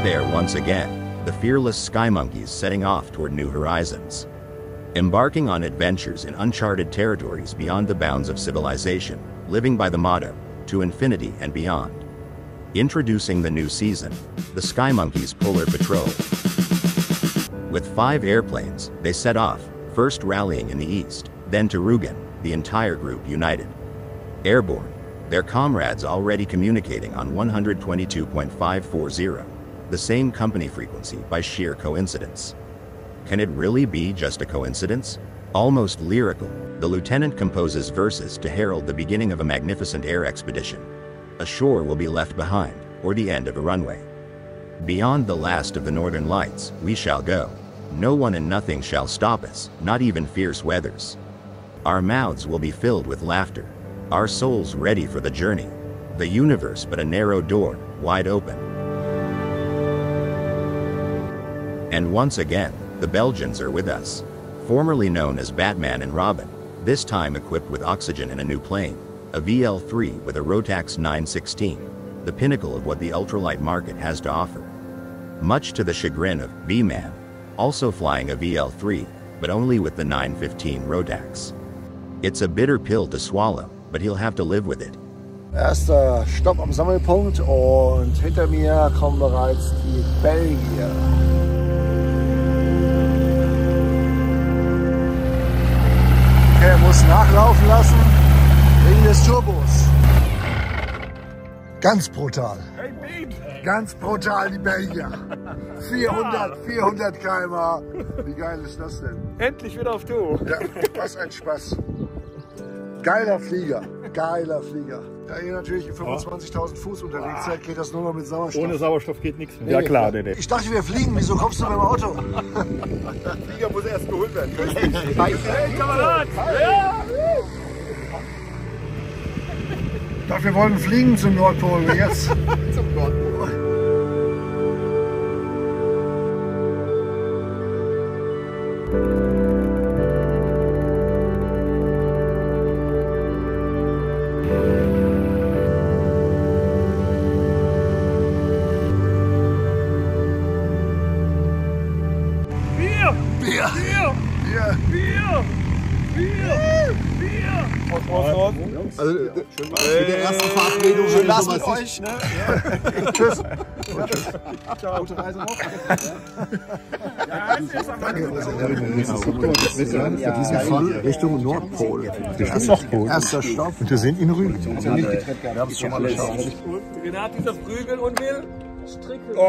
We're there once again, the fearless Skymonkeyyys setting off toward new horizons. Embarking on adventures in uncharted territories beyond the bounds of civilization, living by the motto, to infinity and beyond. Introducing the new season, the Skymonkeyyys Polar Patrol. With 5 airplanes, they set off, first rallying in the east, then to Rügen, the entire group united. Airborne, their comrades already communicating on 122.540, the same company frequency by sheer coincidence. Can it really be just a coincidence? Almost lyrical, the lieutenant composes verses to herald the beginning of a magnificent air expedition. A shore will be left behind, or the end of a runway. Beyond the last of the northern lights, we shall go. No one and nothing shall stop us, not even fierce weathers. Our mouths will be filled with laughter, our souls ready for the journey. The universe but a narrow door, wide open. And once again, the Belgians are with us. Formerly known as Batman and Robin, this time equipped with oxygen and a new plane, a VL3 with a Rotax 916, the pinnacle of what the ultralight market has to offer. Much to the chagrin of V-Man, also flying a VL3, but only with the 915 Rotax. It's a bitter pill to swallow, but he'll have to live with it. Erster Stopp am Sammelpunkt und hinter mir kommen bereits die Belgier. Er muss nachlaufen lassen wegen des Turbos. Ganz brutal. Ganz brutal die Belgier. 400 km/h. Wie geil ist das denn? Endlich wieder auf Du. Ja, was ein Spaß. Geiler Flieger. Geiler Flieger. Da ihr natürlich 25.000 Fuß unterwegs seid, geht das nur noch mit Sauerstoff. Ohne Sauerstoff geht nichts mehr. Nee, Ja klar, nee. Ich dachte, wir fliegen. Wieso kommst du mit dem Auto? Der Flieger muss erst geholt werden. Hey, Kamerad! Ja! Ich dachte, wir wollten fliegen zum Nordpol. Jetzt Zum Nordpol. Also, mit der ersten Verabredung schön was mit euch. Ne? Ja. Tschüss. Ciao. Gute Reise noch. Danke. Für diesen Fall Richtung Nordpol. Richtung Nordpol. Erster Stopp. Und wir sind in Rügen. Wir haben es schon mal geschaut. Renat ist auf Rügen und will stricken. Oh.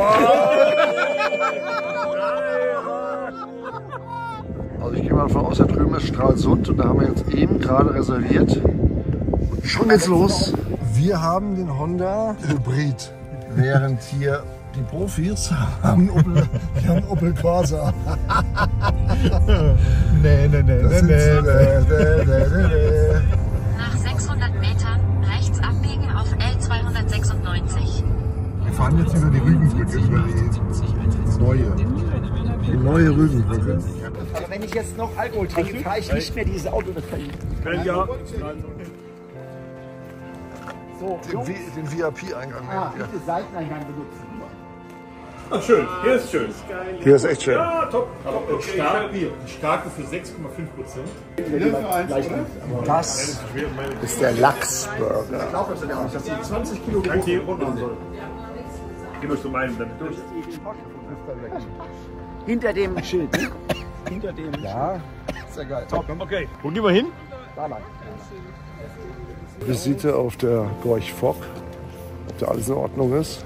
Also ich gehe mal davon aus, da drüben ist Stralsund und da haben wir jetzt eben gerade reserviert. Und schon geht's los. Wir haben den Honda Hybrid, während hier die Profis haben einen Opel Corsa. Nee. Nach 600 Metern rechts abbiegen auf L296. Wir fahren jetzt über die Rügenbrücke, über die neue Rügenbrücke. Also wenn ich jetzt noch Alkohol trinke, fahre ich nicht mehr dieses Auto. Ja. So, Den VIP-Eingang nehmen wir. bitte Seiteneingang benutzen. Ach, schön, hier ist schön. Hier ist echt schön. Ja, top. Starke für 6,5%. Das ist der Lachsburger. Dass die 20 Kilo Danke, runter soll. Geh durch zum einen, dann durch. hinter dem Schild. Ne? Hinter dem Ja, ist ja geil. Top. Okay, wo gehen wir hin? Da lang. Visite auf der Gorch Fock, ob da alles in Ordnung ist.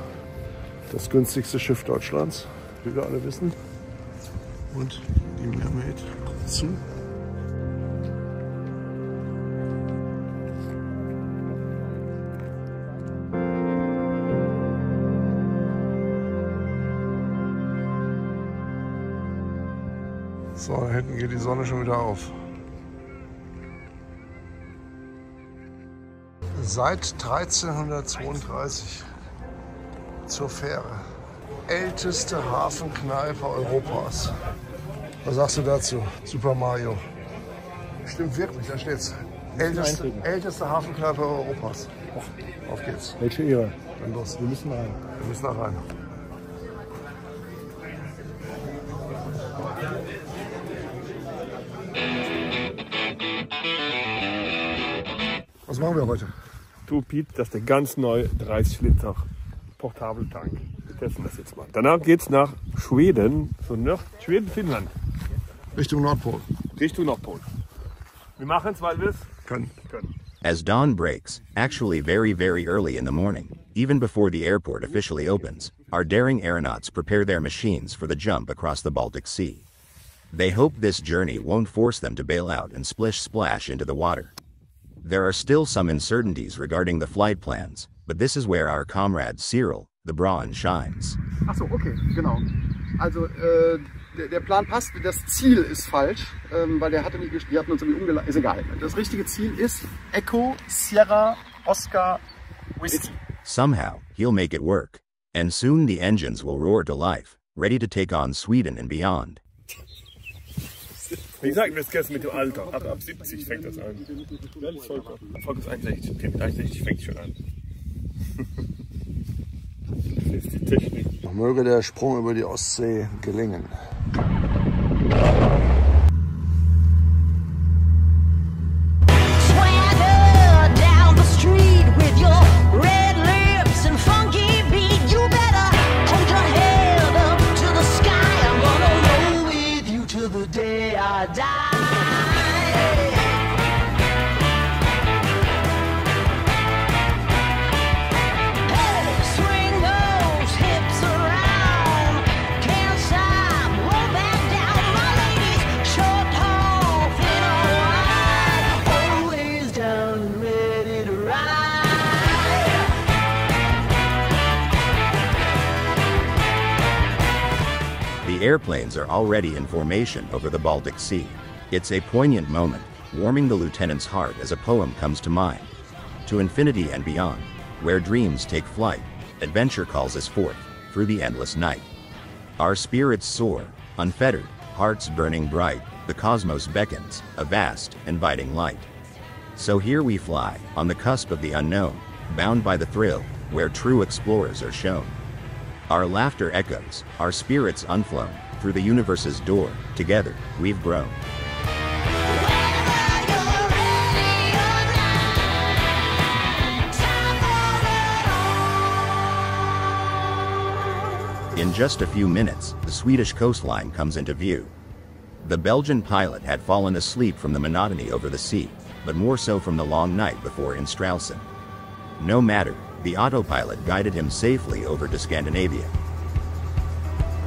Das günstigste Schiff Deutschlands, wie wir alle wissen. Und die Mermaid zu. So, da hinten geht die Sonne schon wieder auf. Seit 1332 zur Fähre. Älteste Hafenkneipe Europas. Was sagst du dazu, Super Mario? Stimmt wirklich, da steht's. Älteste Hafenkneipe Europas. Auf geht's. Welche Ehre? Dann los. Wir müssen rein. Wir müssen da rein. Was machen wir heute? Du, Piet, das ist der ganz neue 30 Liter Portabeltank. Wir testen das jetzt mal. Danach geht's nach Schweden, so Schweden, Finnland. Richtung Nordpol. Richtung Nordpol. Wir machen es, weil wir es können. As dawn breaks, actually very early in the morning, even before the airport officially opens, our daring aeronauts prepare their machines for the jump across the Baltic Sea. They hope this journey won't force them to bail out and splash into the water. There are still some uncertainties regarding the flight plans, but this is where our comrade Cyril The Brain shines. Ach so, okay, genau. Also der Plan passt, das Ziel ist falsch, weil der hatte nicht, wir hatten uns irgendwie umgeleitet, ist egal. Das richtige Ziel ist Echo, Sierra, Oscar, Whiskey. Somehow, he'll make it work, and soon the engines will roar to life, ready to take on Sweden and beyond. Wie gesagt, wir vergessen mit dem Alter. Ab 70 fängt das an. Volk ist 61. Okay, mit 61 fängt es schon an. Das ist die Technik. Möge der Sprung über die Ostsee gelingen. The airplanes are already in formation over the Baltic Sea. It's a poignant moment, warming the lieutenant's heart as a poem comes to mind. To infinity and beyond, where dreams take flight, adventure calls us forth through the endless night. Our spirits soar, unfettered, hearts burning bright, the cosmos beckons, a vast, inviting light. So here we fly, on the cusp of the unknown, bound by the thrill, where true explorers are shown. Our laughter echoes, our spirits unflown, through the universe's door, together, we've grown. In just a few minutes, the Swedish coastline comes into view. The Belgian pilot had fallen asleep from the monotony over the sea, but more so from the long night before in Stralsund. No matter, the autopilot guided him safely over to Scandinavia.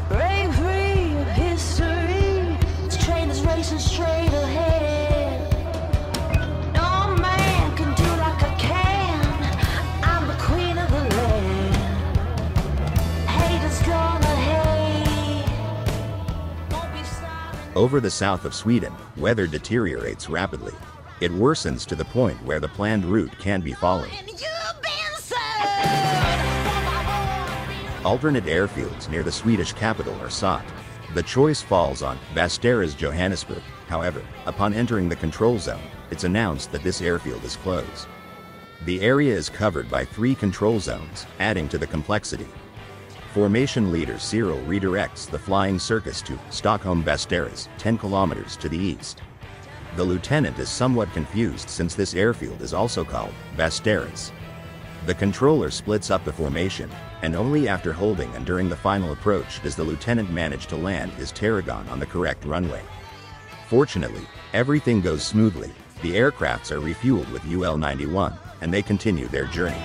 Break free of history, this train is racing straight ahead. No man can do like I can, I'm the queen of the land. Haters gonna hate, won't be silent. Over the south of Sweden, weather deteriorates rapidly. It worsens to the point where the planned route can't be followed. Alternate airfields near the Swedish capital are sought. The choice falls on Västerås Johannesburg. However, upon entering the control zone, it's announced that this airfield is closed. The area is covered by 3 control zones, adding to the complexity. Formation leader Cyril redirects the flying circus to Stockholm Västerås, 10 kilometers to the east. The lieutenant is somewhat confused since this airfield is also called Västerås. The controller splits up the formation, and only after holding and during the final approach does the lieutenant manage to land his Tarragon on the correct runway. Fortunately, everything goes smoothly. The aircrafts are refueled with UL-91, and they continue their journey.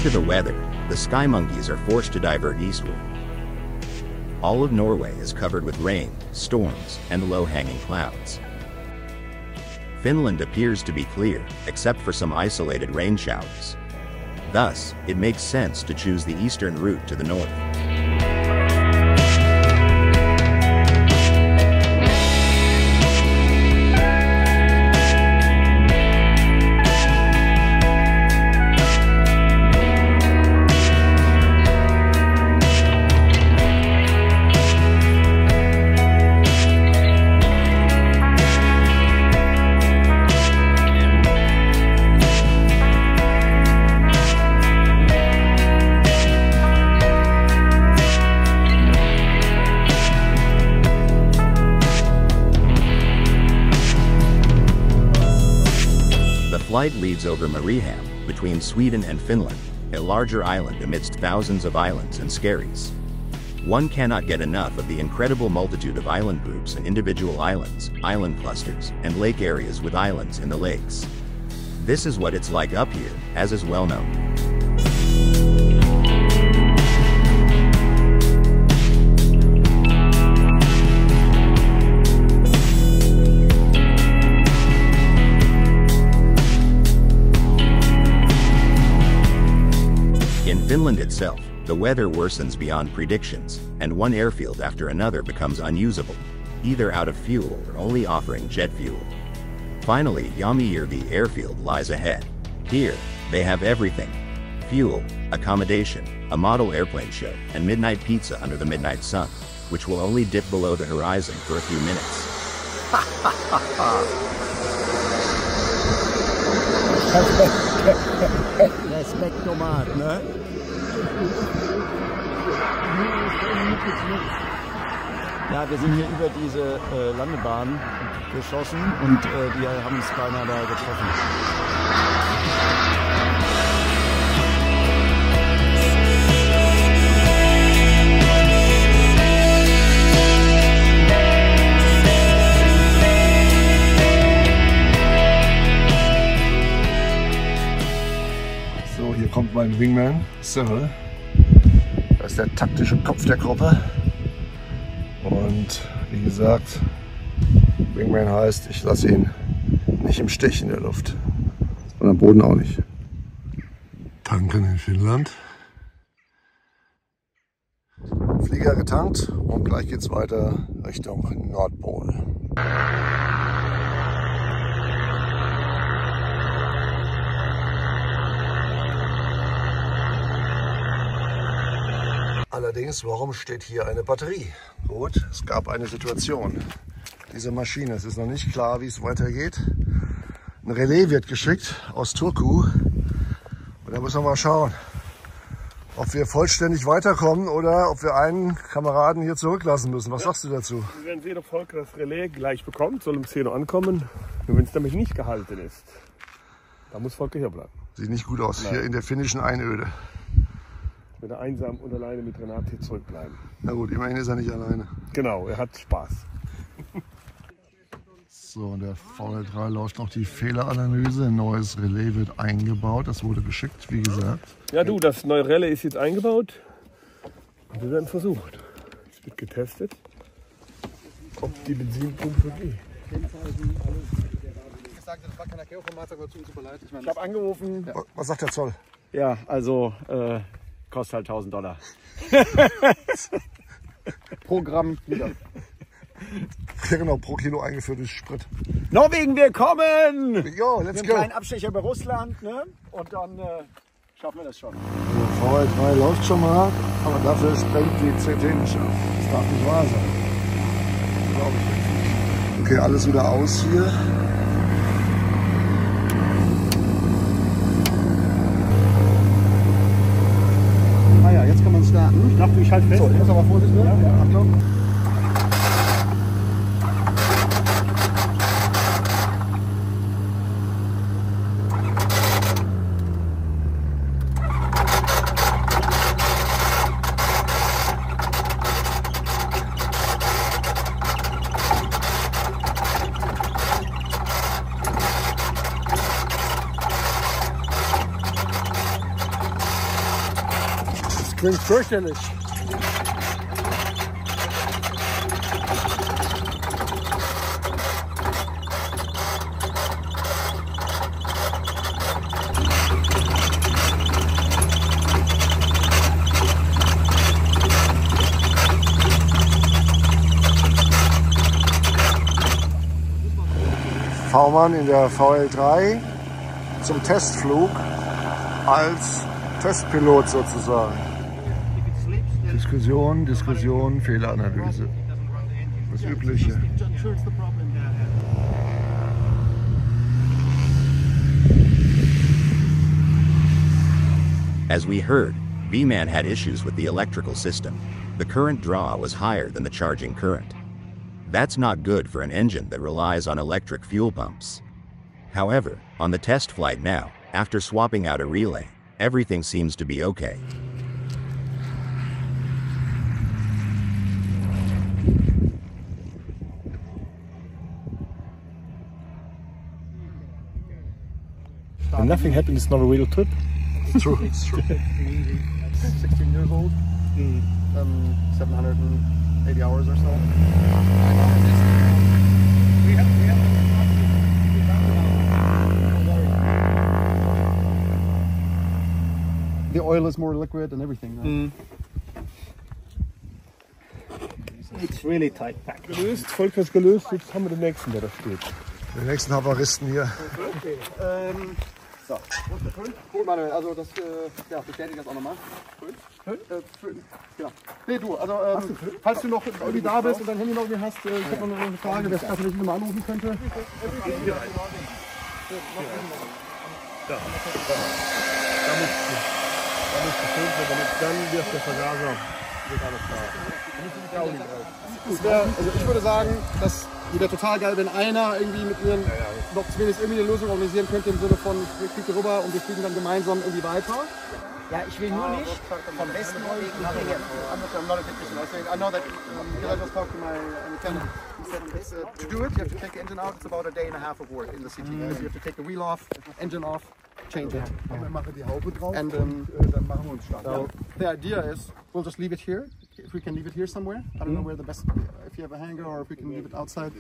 to the weather, the Skymonkeyyys are forced to divert eastward. All of Norway is covered with rain, storms, and low-hanging clouds. Finland appears to be clear, except for some isolated rain showers. Thus, it makes sense to choose the eastern route to the north. The flight leads over Mariehamn, between Sweden and Finland, a larger island amidst thousands of islands and skerries. One cannot get enough of the incredible multitude of island groups and individual islands, island clusters, and lake areas with islands in the lakes. This is what it's like up here, as is well known. In Finland itself, the weather worsens beyond predictions, and one airfield after another becomes unusable, either out of fuel or only offering jet fuel. Finally, Jämijärvi airfield lies ahead. Here, they have everything: fuel, accommodation, a model airplane show, and midnight pizza under the midnight sun, which will only dip below the horizon for a few minutes. Respekt Tomat, ne? Ja, wir sind hier über diese Landebahn geschossen und die haben uns beinahe da getroffen. So, hier kommt mein Wingman, Cyril. Das ist der taktische Kopf der Gruppe. Und wie gesagt, Wingman heißt, ich lasse ihn nicht im Stich in der Luft. Und am Boden auch nicht. Tanken in Finnland. Flieger getankt und gleich geht's weiter Richtung Nordpol. Allerdings, warum steht hier eine Batterie? Gut, es gab eine Situation. Diese Maschine, es ist noch nicht klar, wie es weitergeht. Ein Relais wird geschickt aus Turku. Und da müssen wir mal schauen, ob wir vollständig weiterkommen oder ob wir einen Kameraden hier zurücklassen müssen. Was sagst du dazu? Wir werden sehen, ob Volker das Relais gleich bekommt, soll um 10 Uhr ankommen. Nur wenn es nämlich nicht gehalten ist, dann muss Volker hier bleiben. Sieht nicht gut aus, hier in der finnischen Einöde. Wenn er einsam und alleine mit Renate hier zurückbleiben. Na gut, immerhin ist er nicht alleine. Genau, er hat Spaß. So, und der VL3 läuft noch die Fehleranalyse. Ein neues Relais wird eingebaut. Das wurde geschickt, wie gesagt. Ja du, das neue Relais ist jetzt eingebaut. Und wir werden versucht. Es wird getestet, ob die Benzinpumpe geht. Ich habe angerufen. Was sagt der Zoll? Ja, also kostet halt $1000. Pro Gramm wieder. Ja genau, pro Kilo eingeführtes Sprit. Norwegen, wir kommen! Jo, let's Mit einem go! kleinen Abstecher über Russland, ne? Und dann schaffen wir das schon. So, VL3 läuft schon mal, aber dafür sprengt die CT nicht auf. Das darf nicht wahr sein. Glaube ich nicht. Okay, alles wieder aus hier. Ah ja, jetzt kann man starten. Ich dachte, ich halte fest. So, ich muss aber vorsichtig werden. Ja, Achtung. Klingt fürchterlich. V-Mann in der VL3 zum Testflug als Testpilot sozusagen. Diskussion, Fehleranalyse. Das Übliche. As we heard, V-Man had issues with the electrical system. The current draw was higher than the charging current. That's not good for an engine that relies on electric fuel pumps. However, on the test flight now, after swapping out a relay, everything seems to be okay. When nothing happened, it's not a real trip. True, it's true. 16 years old, 780 hours or so. The oil is more liquid and everything. Right? It's really tight packed. Gelöst, Volker ist gelöst, jetzt haben wir den nächsten, der da steht. Den nächsten Havaristen hier. So, cool, Manuel, also das bestätige das auch nochmal. Genau. Nee, du, also falls du noch irgendwie da bist und dein Handy noch irgendwie hast, ich habe noch eine Frage, wer es vielleicht nicht mal anrufen könnte. Da muss gefilmt werden, damit dann wird der Vergaser wird alles da. Also ich würde sagen, das wäre total geil, wenn einer irgendwie mit mir noch zumindest irgendwie eine Lösung organisieren könnte im Sinne von, wir fliegen rüber und wir fliegen dann gemeinsam irgendwie weiter. Ja, ich will nur nicht vom Westen Norwegen nach hier. I know that I just talked to my lieutenant. He said it's, to do it, you have to take the engine out. It's about a day and a half of work in the city. You have to take the wheel off, engine off, change it. Wir machen die Haube drauf and dann machen wir uns Start. So the idea is we'll just leave it here. If we can leave it here somewhere. I don't know where the best, if you have a hangar or if we can leave it outside.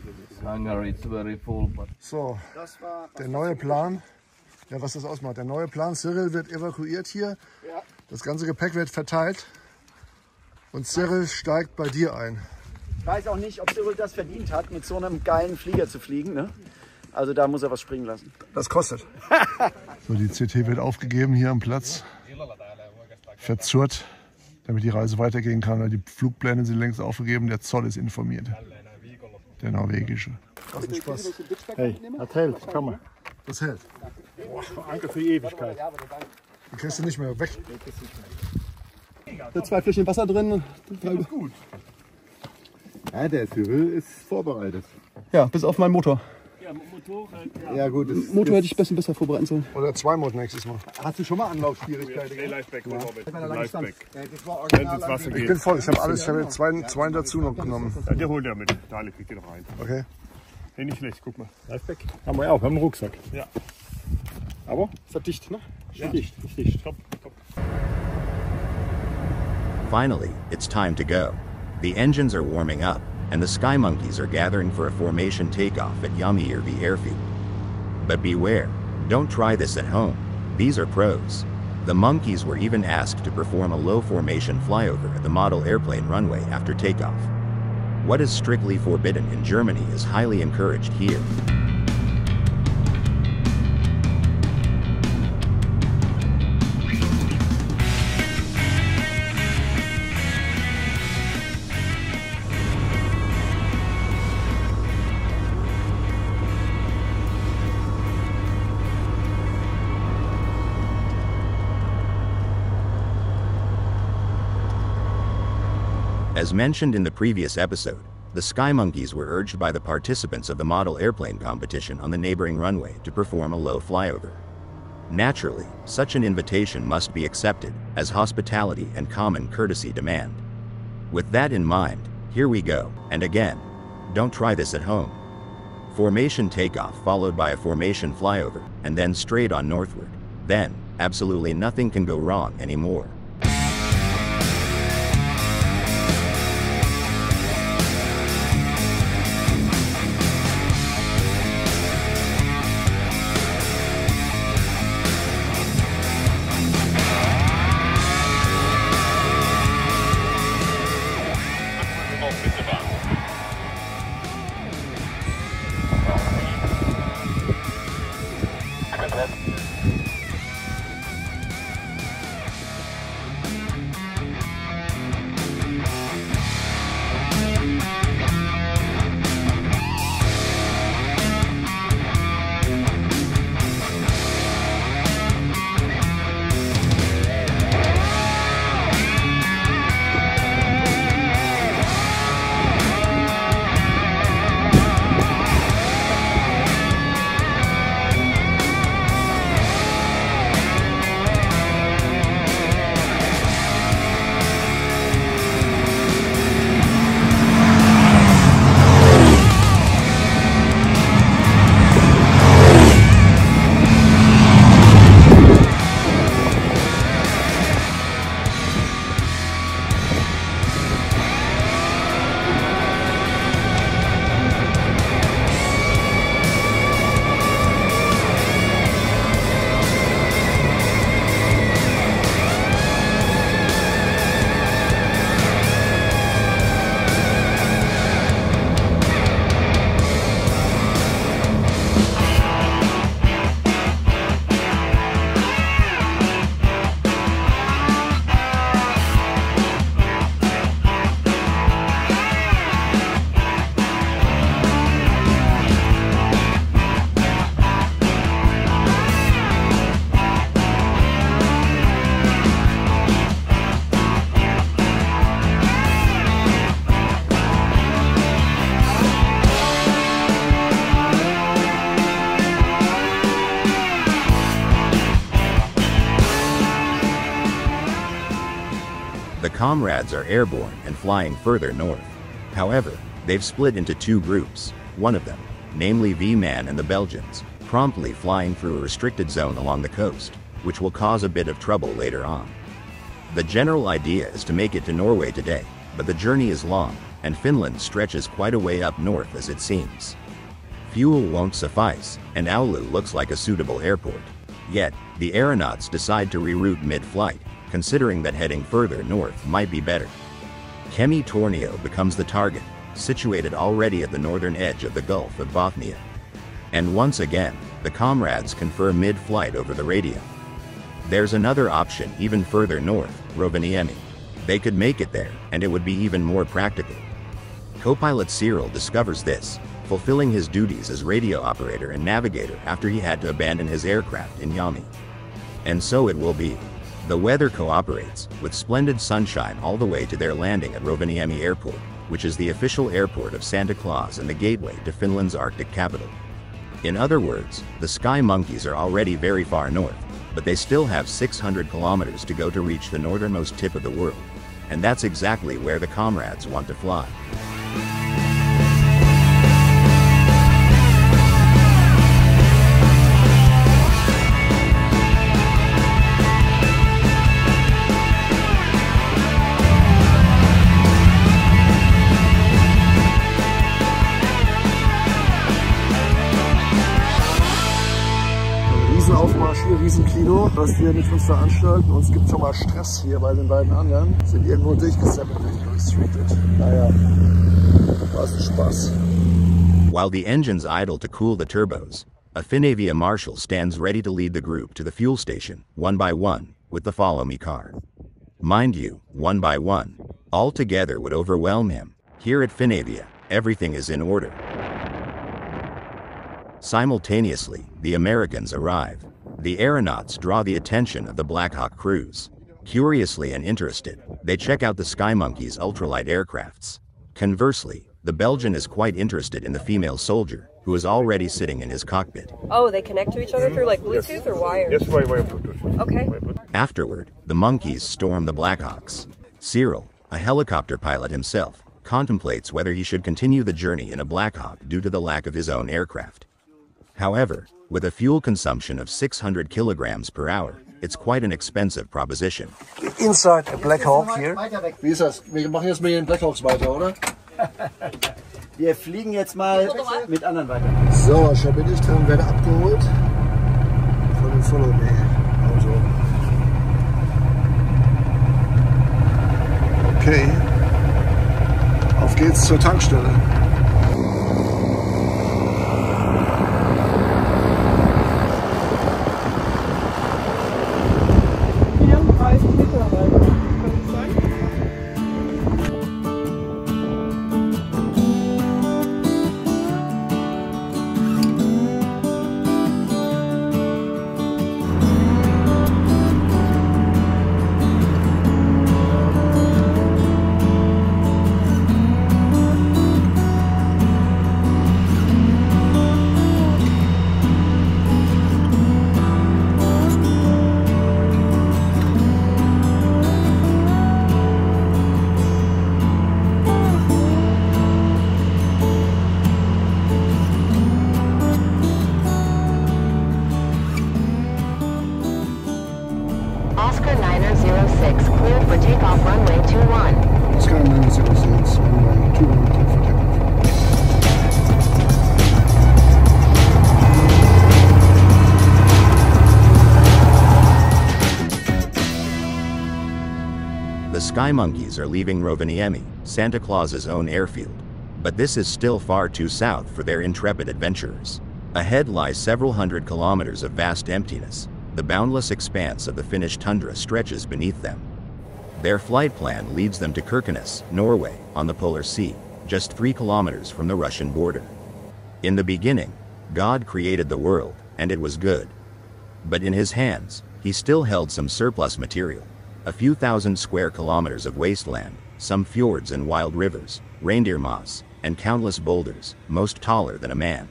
Hangar, it's very full, but... So, der neue Plan. Ja, was das ausmacht. Der neue Plan, Cyril wird evakuiert hier. Ja. Das ganze Gepäck wird verteilt. Und Cyril steigt bei dir ein. Ich weiß auch nicht, ob Cyril das verdient hat, mit so einem geilen Flieger zu fliegen. Ne? Also da muss er was springen lassen. Das kostet. So, die CT wird aufgegeben hier am Platz. Verzurrt, damit die Reise weitergehen kann. Weil die Flugpläne sind längst aufgegeben. Der Zoll ist informiert. Der norwegische. Was ein Spaß. Hey, das hält, komm mal. Das hält. Anker für die Ewigkeit. Den kriegst du nicht mehr weg. Da 2 Fläschchen Wasser drin. Das gut. Ja, der Cyril ist vorbereitet. Ja, bis auf meinen Motor. Ja, Motorrad. Ja gut. Motor hätte ich ein bisschen besser vorbereiten sollen. Oder 2 Mod nächstes Mal. Hast du schon mal Anlaufschwierigkeiten? Nee, Lifeback, Lifeback. Das war Wenn es ins Wasser Ich geht. bin voll. Ich habe alles. Ich habe 2 dazu noch genommen. Ja, der holt ja mit. Da kriegt ihr noch rein. Okay. Hey, nicht schlecht, guck mal. Lifeback. Haben wir ja auch, wir haben einen Rucksack. Ja. Aber? Ist das dicht, ne? Ja, dicht. Top, top. Finally, it's time to go. The engines are warming up, and the Skymonkeyyys are gathering for a formation takeoff at Jämjärvi airfield. But beware, don't try this at home. These are pros. The monkeys were even asked to perform a low formation flyover at the model airplane runway after takeoff. What is strictly forbidden in Germany is highly encouraged here. As mentioned in the previous episode, the Skymonkeyyys were urged by the participants of the model airplane competition on the neighboring runway to perform a low flyover. Naturally, such an invitation must be accepted, as hospitality and common courtesy demand. With that in mind, here we go, and again, don't try this at home. Formation takeoff followed by a formation flyover, and then straight on northward. Then, absolutely nothing can go wrong anymore. comrades are airborne and flying further north. However, they've split into two groups, one of them, namely V-Man and the Belgians, promptly flying through a restricted zone along the coast, which will cause a bit of trouble later on. The general idea is to make it to Norway today, but the journey is long, and Finland stretches quite a way up north as it seems. Fuel won't suffice, and Oulu looks like a suitable airport. Yet, the aeronauts decide to reroute mid-flight, considering that heading further north might be better. Kemi Tornio becomes the target, situated already at the northern edge of the Gulf of Bothnia. And once again, the comrades confer mid-flight over the radio. There's another option even further north, Rovaniemi. They could make it there, and it would be even more practical. Co-pilot Cyril discovers this, fulfilling his duties as radio operator and navigator after he had to abandon his aircraft in Yami. And so it will be. The weather cooperates, with splendid sunshine all the way to their landing at Rovaniemi Airport, which is the official airport of Santa Claus and the gateway to Finland's Arctic capital. In other words, the Skymonkeyyys are already very far north, but they still have 600 kilometers to go to reach the northernmost tip of the world. And that's exactly where the comrades want to fly. Riesenaufmarsch hier, Riesenkino, was wir mit uns veranstalten. Uns gibt schon mal Stress hier bei den beiden anderen. Sind irgendwo durchgesammelt, durchgestreetet. Naja, war es Spaß. While the engines idle to cool the turbos, a Finavia marshal stands ready to lead the group to the fuel station, one by one, with the Follow Me car. Mind you, one by one, all together would overwhelm him. Here at Finavia, everything is in order. Simultaneously, the Americans arrive. The aeronauts draw the attention of the Black Hawk crews. Curiously and interested, they check out the Skymonkeyyys' ultralight aircrafts. Conversely, the Belgian is quite interested in the female soldier, who is already sitting in his cockpit. Oh, they connect to each other through like Bluetooth or wires? Yes, wire Bluetooth. Okay. Afterward, the monkeys storm the Blackhawks. Cyril, a helicopter pilot himself, contemplates whether he should continue the journey in a Blackhawk due to the lack of his own aircraft. However, with a fuel consumption of 600 kilograms per hour, it's quite an expensive proposition. Inside a Black Hawk here. Wie ist das? Wir machen jetzt mit den Black Hawks weiter, oder? Wir fliegen jetzt mal mit anderen weiter. So, schon bin ich dran, werde abgeholt von dem Follow Me Auto. Okay, auf geht's zur Tankstelle. Oscar 906, clear for takeoff runway 21. Oscar 906, runway 21, clear for takeoff. The Skymonkeyyys are leaving Rovaniemi, Santa Claus's own airfield. But this is still far too south for their intrepid adventurers. Ahead lies several hundred kilometers of vast emptiness. The boundless expanse of the Finnish tundra stretches beneath them. Their flight plan leads them to Kirkenes, Norway, on the Polar Sea, just 3 kilometers from the Russian border. In the beginning, God created the world, and it was good. But in his hands, he still held some surplus material. A few thousand square kilometers of wasteland, some fjords and wild rivers, reindeer moss, and countless boulders, most taller than a man.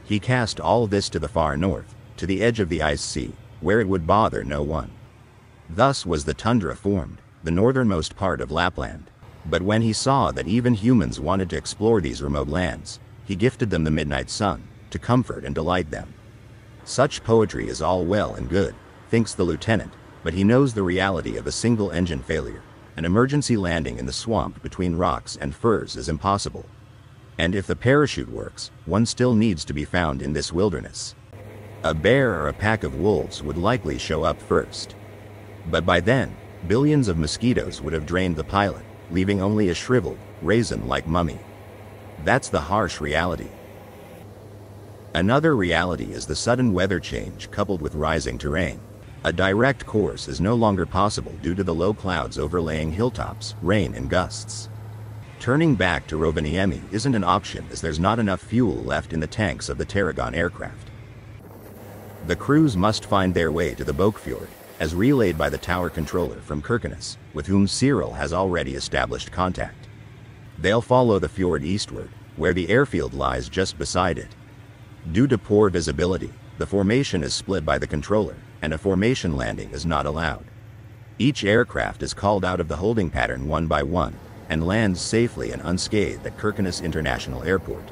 He cast all this to the far north, to the edge of the ice sea, where it would bother no one. Thus was the tundra formed, the northernmost part of Lapland. But when he saw that even humans wanted to explore these remote lands, he gifted them the midnight sun, to comfort and delight them. Such poetry is all well and good, thinks the lieutenant, but he knows the reality of a single engine failure. An emergency landing in the swamp between rocks and firs is impossible. And if the parachute works, one still needs to be found in this wilderness. A bear or a pack of wolves would likely show up first. But by then, billions of mosquitoes would have drained the pilot, leaving only a shriveled, raisin-like mummy. That's the harsh reality. Another reality is the sudden weather change coupled with rising terrain. A direct course is no longer possible due to the low clouds overlaying hilltops, rain and gusts. Turning back to Rovaniemi isn't an option as there's not enough fuel left in the tanks of the Tarragon aircraft. The crews must find their way to the Bokfjord, as relayed by the tower controller from Kirkenes, with whom Cyril has already established contact. They'll follow the fjord eastward, where the airfield lies just beside it. Due to poor visibility, the formation is split by the controller, and a formation landing is not allowed. Each aircraft is called out of the holding pattern one by one, and lands safely and unscathed at Kirkenes International Airport.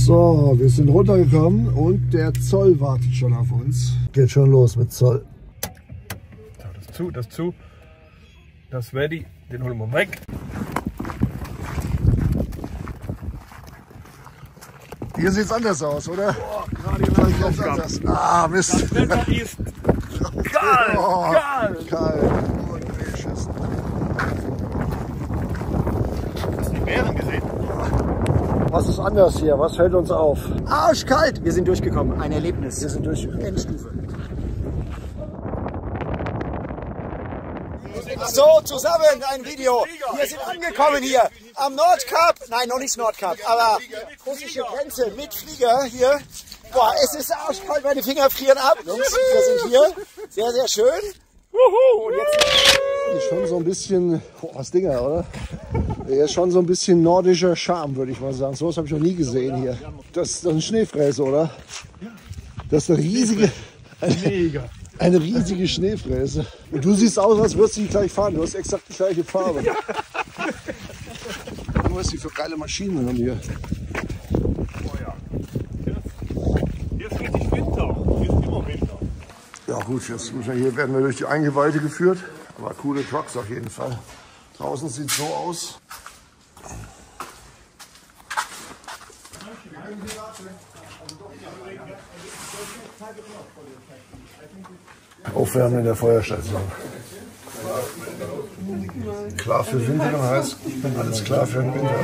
So, wir sind runtergekommen und der Zoll wartet schon auf uns. Geht schon los mit Zoll. Das zu. Das ready. Den holen wir weg. Hier sieht es anders aus, oder? Boah, gerade hier ganz anders. Ah, Mist. Das Wetter ist kalt. Oh, kalt. Und beschissen. Hast du die Bären gesehen? Was ist anders hier? Was fällt uns auf? Arschkalt! Wir sind durchgekommen. Ein Erlebnis. Wir sind durchgekommen. Endstufe. So, zusammen ein Video. Wir sind angekommen hier am Nordkap. Nein, noch nicht Nordkap, aber russische Grenze mit Flieger hier. Boah, es ist arschkalt, meine Finger frieren ab. Jungs, wir sind hier. Sehr, sehr schön. Und jetzt ist schon so ein bisschen, was Dinger, oder? Hier ist schon so ein bisschen nordischer Charme, würde ich mal sagen. So was habe ich noch nie gesehen hier. Das ist ein Schneefräse, oder? Das ist eine riesige, eine riesige Schneefräse. Und du siehst aus, als würdest du die gleich fahren. Du hast exakt die gleiche Farbe. Ja. Was die für geile Maschinen haben hier. Oh ja. Hier ist richtig Winter. Hier ist immer Winter. Ja gut, jetzt hier werden wir durch die Eingeweide geführt. Aber coole Trucks auf jeden Fall. Draußen sieht es so aus. Aufwärmen in der Feuerstation. Klar für Winter heißt, alles klar für den Winter.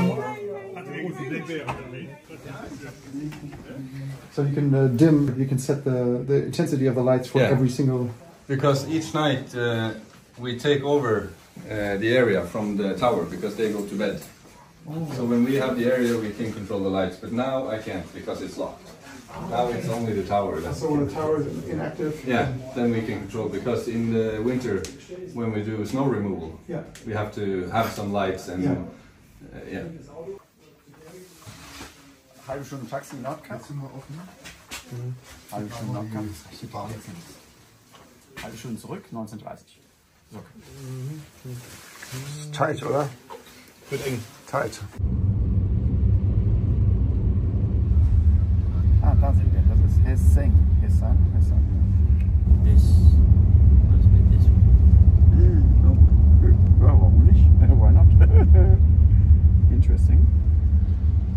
So you can dim, you can set the intensity of the lights for every single... Because each night we take over the area from the tower because they go to bed. So when we have the area we can control the lights, but now I can't because it's locked. Now it's only the tower. So when the tower is inactive? Yeah, then we can control, because in the winter when we do snow removal, we have to have some lights and Halbe Stunde Taxi, Nordkap. Halbe Stunde Nordkap. Super. Halbe Stunde zurück, 19:30. So. Tight, oder? Wird eng. Tight. Ah, da sehen wir, das ist Hesseng. Hessan. Warum nicht? Why not? Interesting.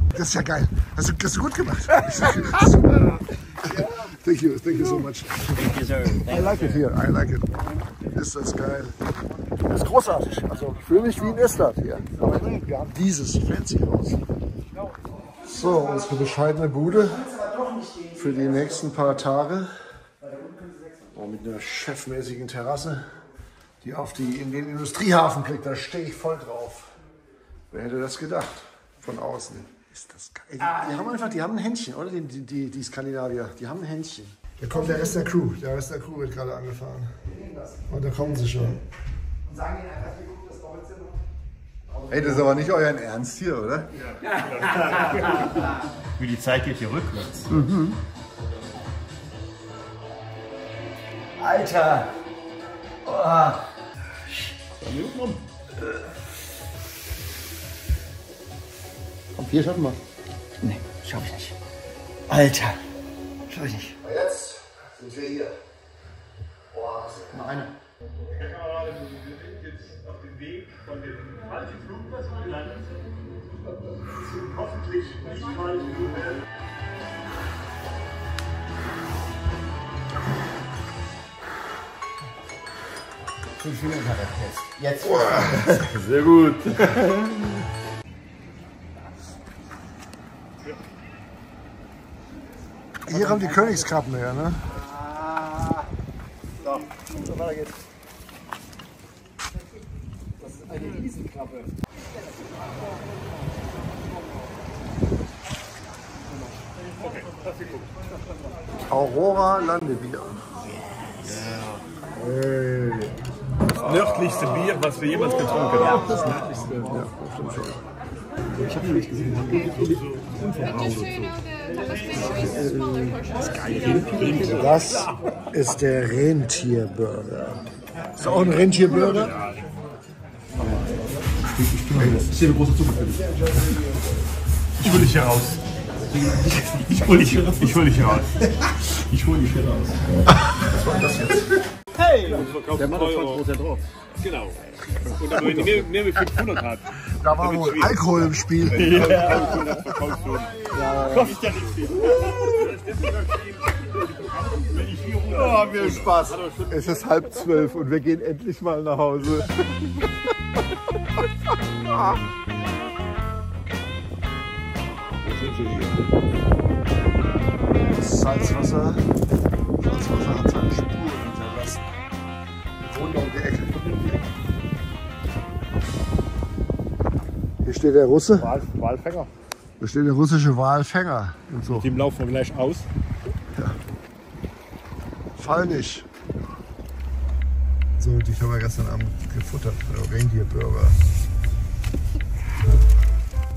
Das ist ja geil. Hast du gut gemacht. Thank you so much. Thank you, sir. I like it here, I like it. Ist das geil. Das ist großartig. Also ich fühle mich wie in Estland hier. Aber wir haben dieses fancy Haus. So, unsere bescheidene Bude für die nächsten paar Tage. Oh, mit einer chefmäßigen Terrasse, die in den Industriehafen blickt. Da stehe ich voll drauf. Wer hätte das gedacht? Von außen. Ist das geil. Die haben ein Händchen, oder? Die Skandinavier. Die haben ein Händchen. Da kommt der Rest der Crew. Der Rest der Crew wird gerade angefahren. Und da kommen sie schon. Hey, das ist aber nicht euer Ernst hier, oder? Wie die Zeit geht hier rückwärts. Mhm. Alter! Oh. Komm, 4 schaffen wir. Nee, schaff ich nicht. Alter! Schaff ich nicht. Jetzt sind wir hier. Boah, noch eine. Herr Kamerad, wir sind jetzt auf dem Weg von dem falschen Flugplatz gelandet. Hoffentlich nicht falsch. Jetzt. Sehr gut. Hier haben die Königskappen her, ne? So, weiter geht's. Das ist eine Riesenklappe. Aurora Landebier. Hey. Das nördlichste Bier, was wir jemals getrunken haben. Das nördlichste. Ja, stimmt schon. Ich habe nämlich gesehen, Das ist der Rentierburger. Ist das auch ein Rentierburger? Ich sehe eine große Zukunft für dich. Ich hol dich hier raus. Ich hol dich hier raus. Ich hol dich hier raus. Was war das jetzt? Hey! Der macht doch 20% drauf. Genau. Und dann wenn ich mehr wie 500 hat. Da war wohl Alkohol im Spiel. Ja, das verkaufst du. Kostet ja nichts viel. Oh, wir Spaß. Es ist 11:30 und wir gehen endlich mal nach Hause. Das Salzwasser hat seine Spuren hinterlassen. Wir wohnen um die Ecke. Hier steht der Russe. Walfänger. Hier steht der russische Walfänger. Und so. Mit dem laufen wir gleich aus. Ja. Fall nicht. So, die haben wir gestern Abend gefuttert. Rentierburger.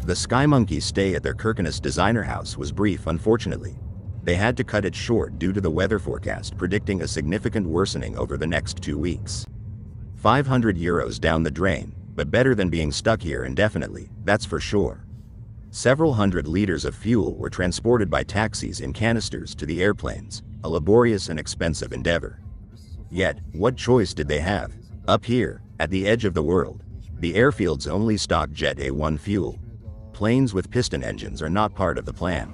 The Skymonkeyyys' stay at their Kirkenes designer house was brief, unfortunately. They had to cut it short due to the weather forecast predicting a significant worsening over the next 2 weeks. 500 euros down the drain, but better than being stuck here indefinitely, that's for sure. Several hundred liters of fuel were transported by taxis in canisters to the airplanes, a laborious and expensive endeavor. Yet, what choice did they have? Up here, at the edge of the world, the airfields only stock Jet A1 fuel. Planes with piston engines are not part of the plan.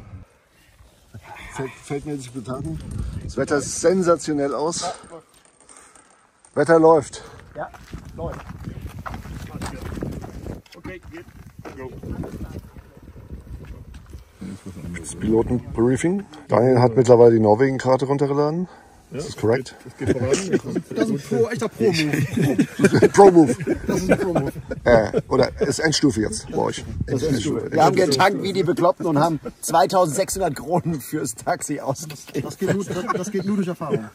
Fällt mir jetzt betaten. Das Wetter sieht sensationell aus. Wetter läuft. Ja, läuft. Okay, geht. Go. Das Pilotenbriefing. Daniel hat mittlerweile die Norwegen-Karte runtergeladen. Ja, das ist korrekt. Das geht voran. Das ist ein echter Pro-Move. Pro-Move. Das ist ein Pro-Move. Oder ist Endstufe jetzt bei euch? Wir haben getankt wie die Bekloppten und haben 2600 Kronen fürs Taxi ausgegeben. Das geht nur durch Erfahrung.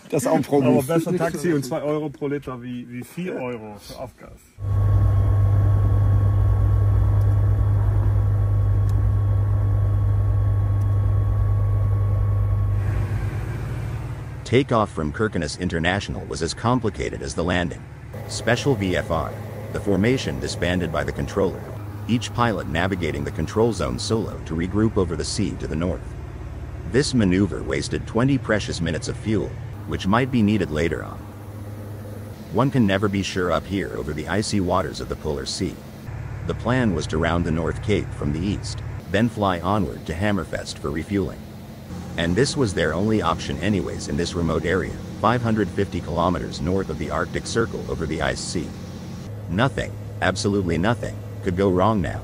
Das ist auch ein Pro-Move. Aber besser Taxi und 2 Euro pro Liter wie 4 Euro für Aufgas. Takeoff from Kirkenes International was as complicated as the landing. Special VFR, the formation disbanded by the controller, each pilot navigating the control zone solo to regroup over the sea to the north. This maneuver wasted 20 precious minutes of fuel, which might be needed later on. One can never be sure up here over the icy waters of the Polar Sea. The plan was to round the North Cape from the east, then fly onward to Hammerfest for refueling. And this was their only option anyways in this remote area, 550 kilometers north of the Arctic Circle over the ice sea. Nothing, absolutely nothing, could go wrong now.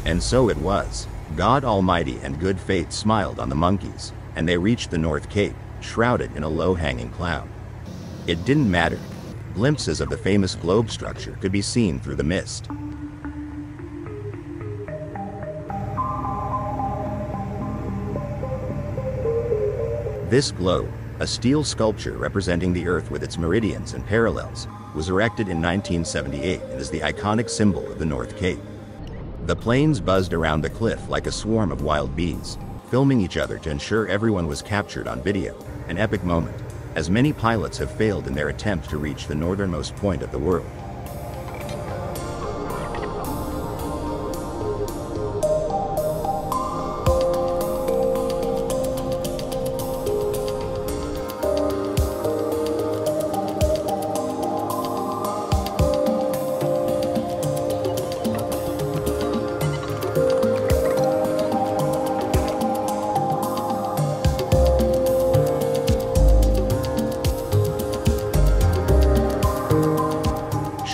And so it was. God Almighty and good fate smiled on the monkeys, and they reached the North Cape, shrouded in a low-hanging cloud. It didn't matter. Glimpses of the famous globe structure could be seen through the mist. This globe, a steel sculpture representing the Earth with its meridians and parallels, was erected in 1978 and is the iconic symbol of the North Cape. The planes buzzed around the cliff like a swarm of wild bees, filming each other to ensure everyone was captured on video, an epic moment, as many pilots have failed in their attempt to reach the northernmost point of the world.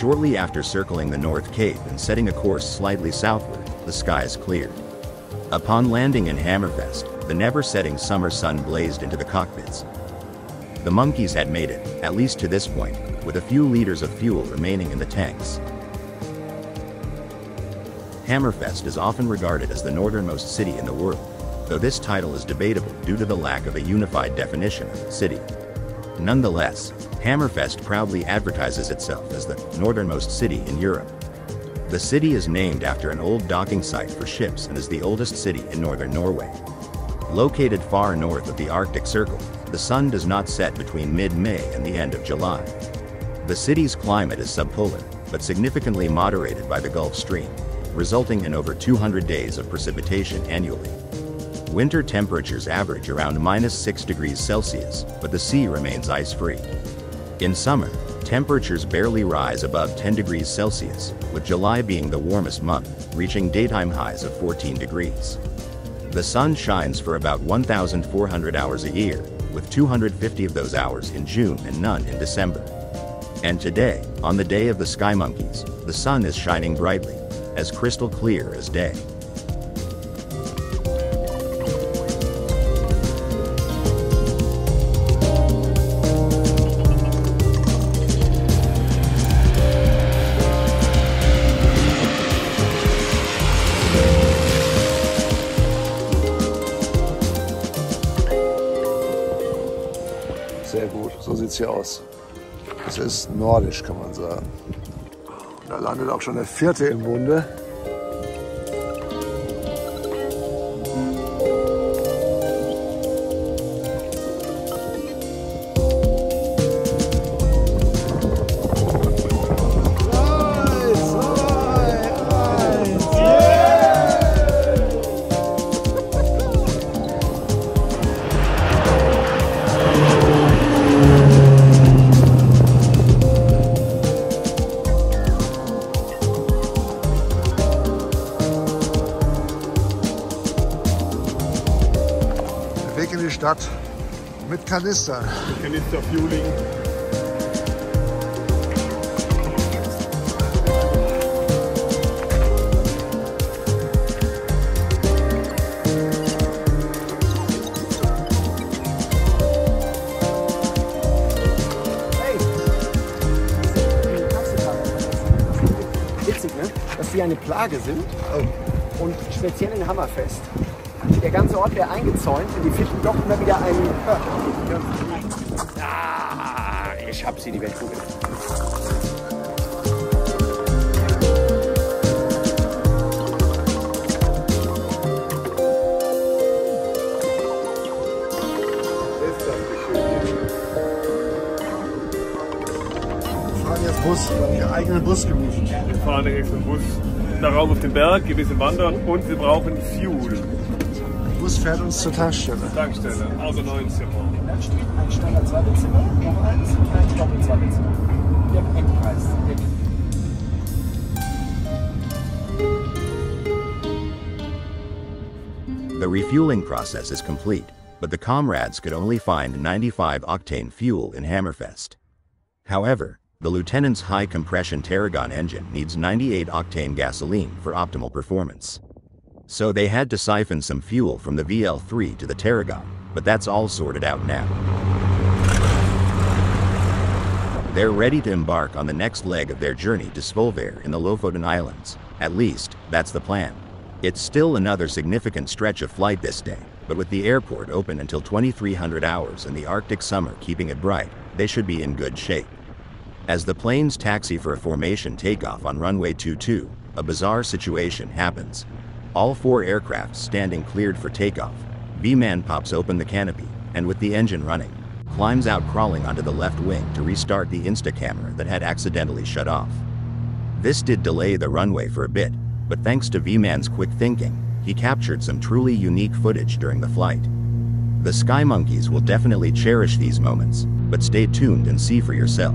Shortly after circling the North Cape and setting a course slightly southward, the skies cleared. Upon landing in Hammerfest, the never-setting summer sun blazed into the cockpits. The monkeys had made it, at least to this point, with a few liters of fuel remaining in the tanks. Hammerfest is often regarded as the northernmost city in the world, though this title is debatable due to the lack of a unified definition of city. Nonetheless, Hammerfest proudly advertises itself as the northernmost city in Europe. The city is named after an old docking site for ships and is the oldest city in northern Norway. Located far north of the Arctic Circle, the sun does not set between mid-May and the end of July. The city's climate is subpolar, but significantly moderated by the Gulf Stream, resulting in over 200 days of precipitation annually. Winter temperatures average around -6 degrees Celsius, but the sea remains ice-free. In summer, temperatures barely rise above 10 degrees Celsius, with July being the warmest month, reaching daytime highs of 14 degrees. The sun shines for about 1,400 hours a year, with 250 of those hours in June and none in December. And today, on the day of the Skymonkeyyys, the sun is shining brightly, as crystal clear as day. Sehr gut, so sieht es hier aus. Es ist nordisch, kann man sagen. Da landet auch schon der vierte im Bunde. Weg in die Stadt mit Kanister. Kanisterfueling. Witzig, ne? Dass die eine Plage sind und speziell in Hammerfest. Der ganze Ort wäre eingezäunt und die finden doch immer wieder einen. Ah, ich hab sie, die Weltkugel. Wir fahren jetzt Bus, wir haben hier eigenen Bus gemietet. Wir fahren den nächsten Bus nach rauf auf den Berg, ein bisschen wandern und wir brauchen Fuel. Der Bus fährt uns zur Tankstelle. Tankstelle, Auto 19. Dann steht ein Standard Zweibettzimmer, noch eins und ein Doppel-Zweibettzimmer. Wir haben Endpreis. The refueling process is complete, but the comrades could only find 95-octane fuel in Hammerfest. However, the Lieutenant's high-compression Tarragon engine needs 98-octane gasoline for optimal performance. So they had to siphon some fuel from the VL3 to the Tarragon, but that's all sorted out now. They're ready to embark on the next leg of their journey to Svolvær in the Lofoten Islands. At least, that's the plan. It's still another significant stretch of flight this day, but with the airport open until 2300 hours and the Arctic summer keeping it bright, they should be in good shape. As the planes taxi for a formation takeoff on runway 22, a bizarre situation happens. All 4 aircraft standing cleared for takeoff. V-Man pops open the canopy, and with the engine running, climbs out crawling onto the left wing to restart the Insta-camera that had accidentally shut off. This did delay the runway for a bit, but thanks to V-Man's quick thinking, he captured some truly unique footage during the flight. The Skymonkeyyys will definitely cherish these moments, but stay tuned and see for yourself.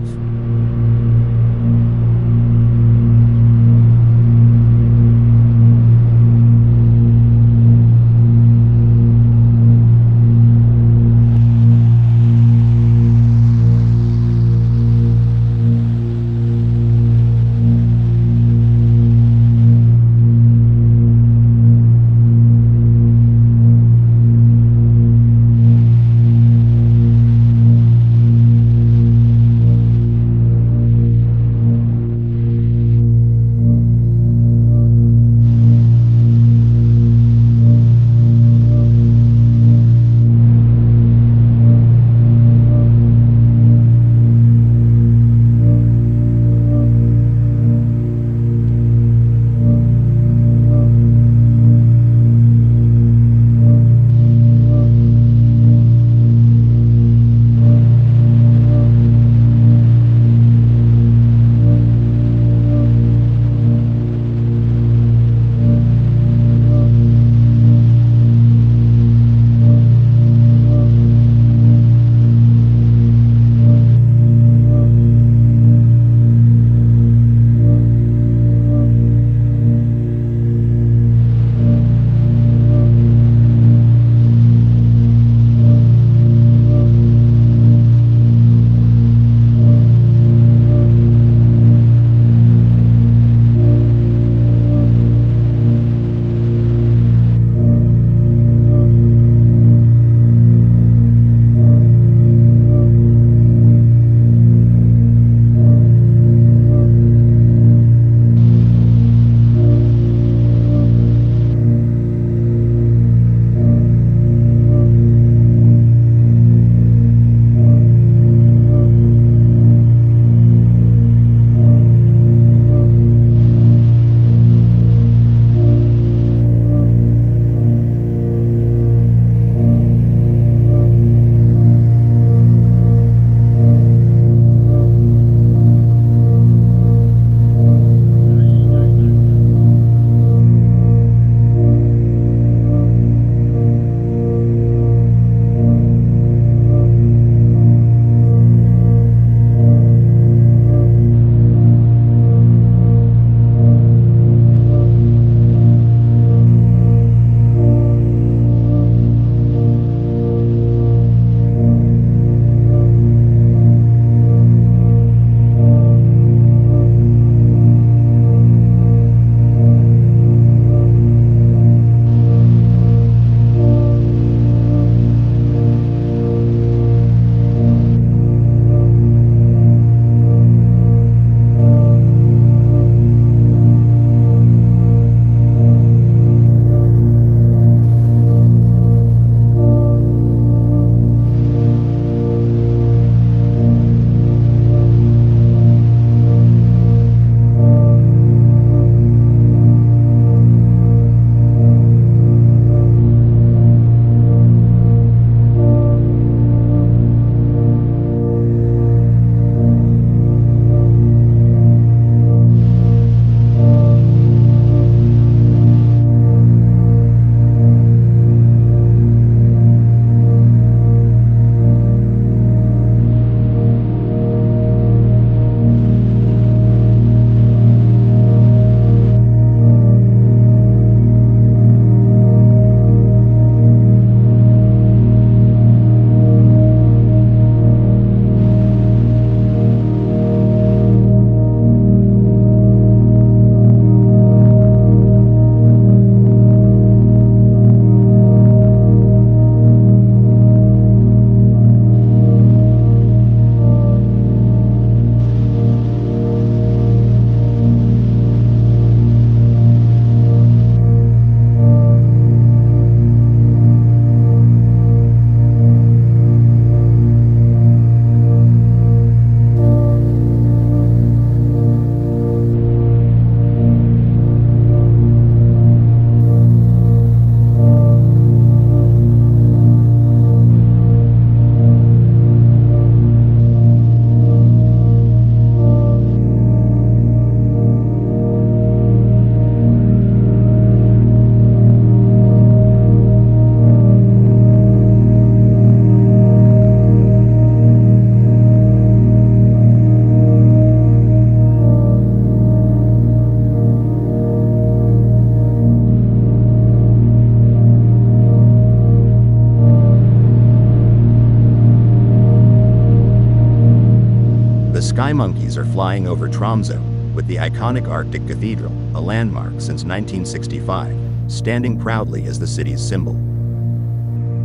Skymonkeyyys are flying over Tromsø, with the iconic Arctic Cathedral, a landmark since 1965, standing proudly as the city's symbol.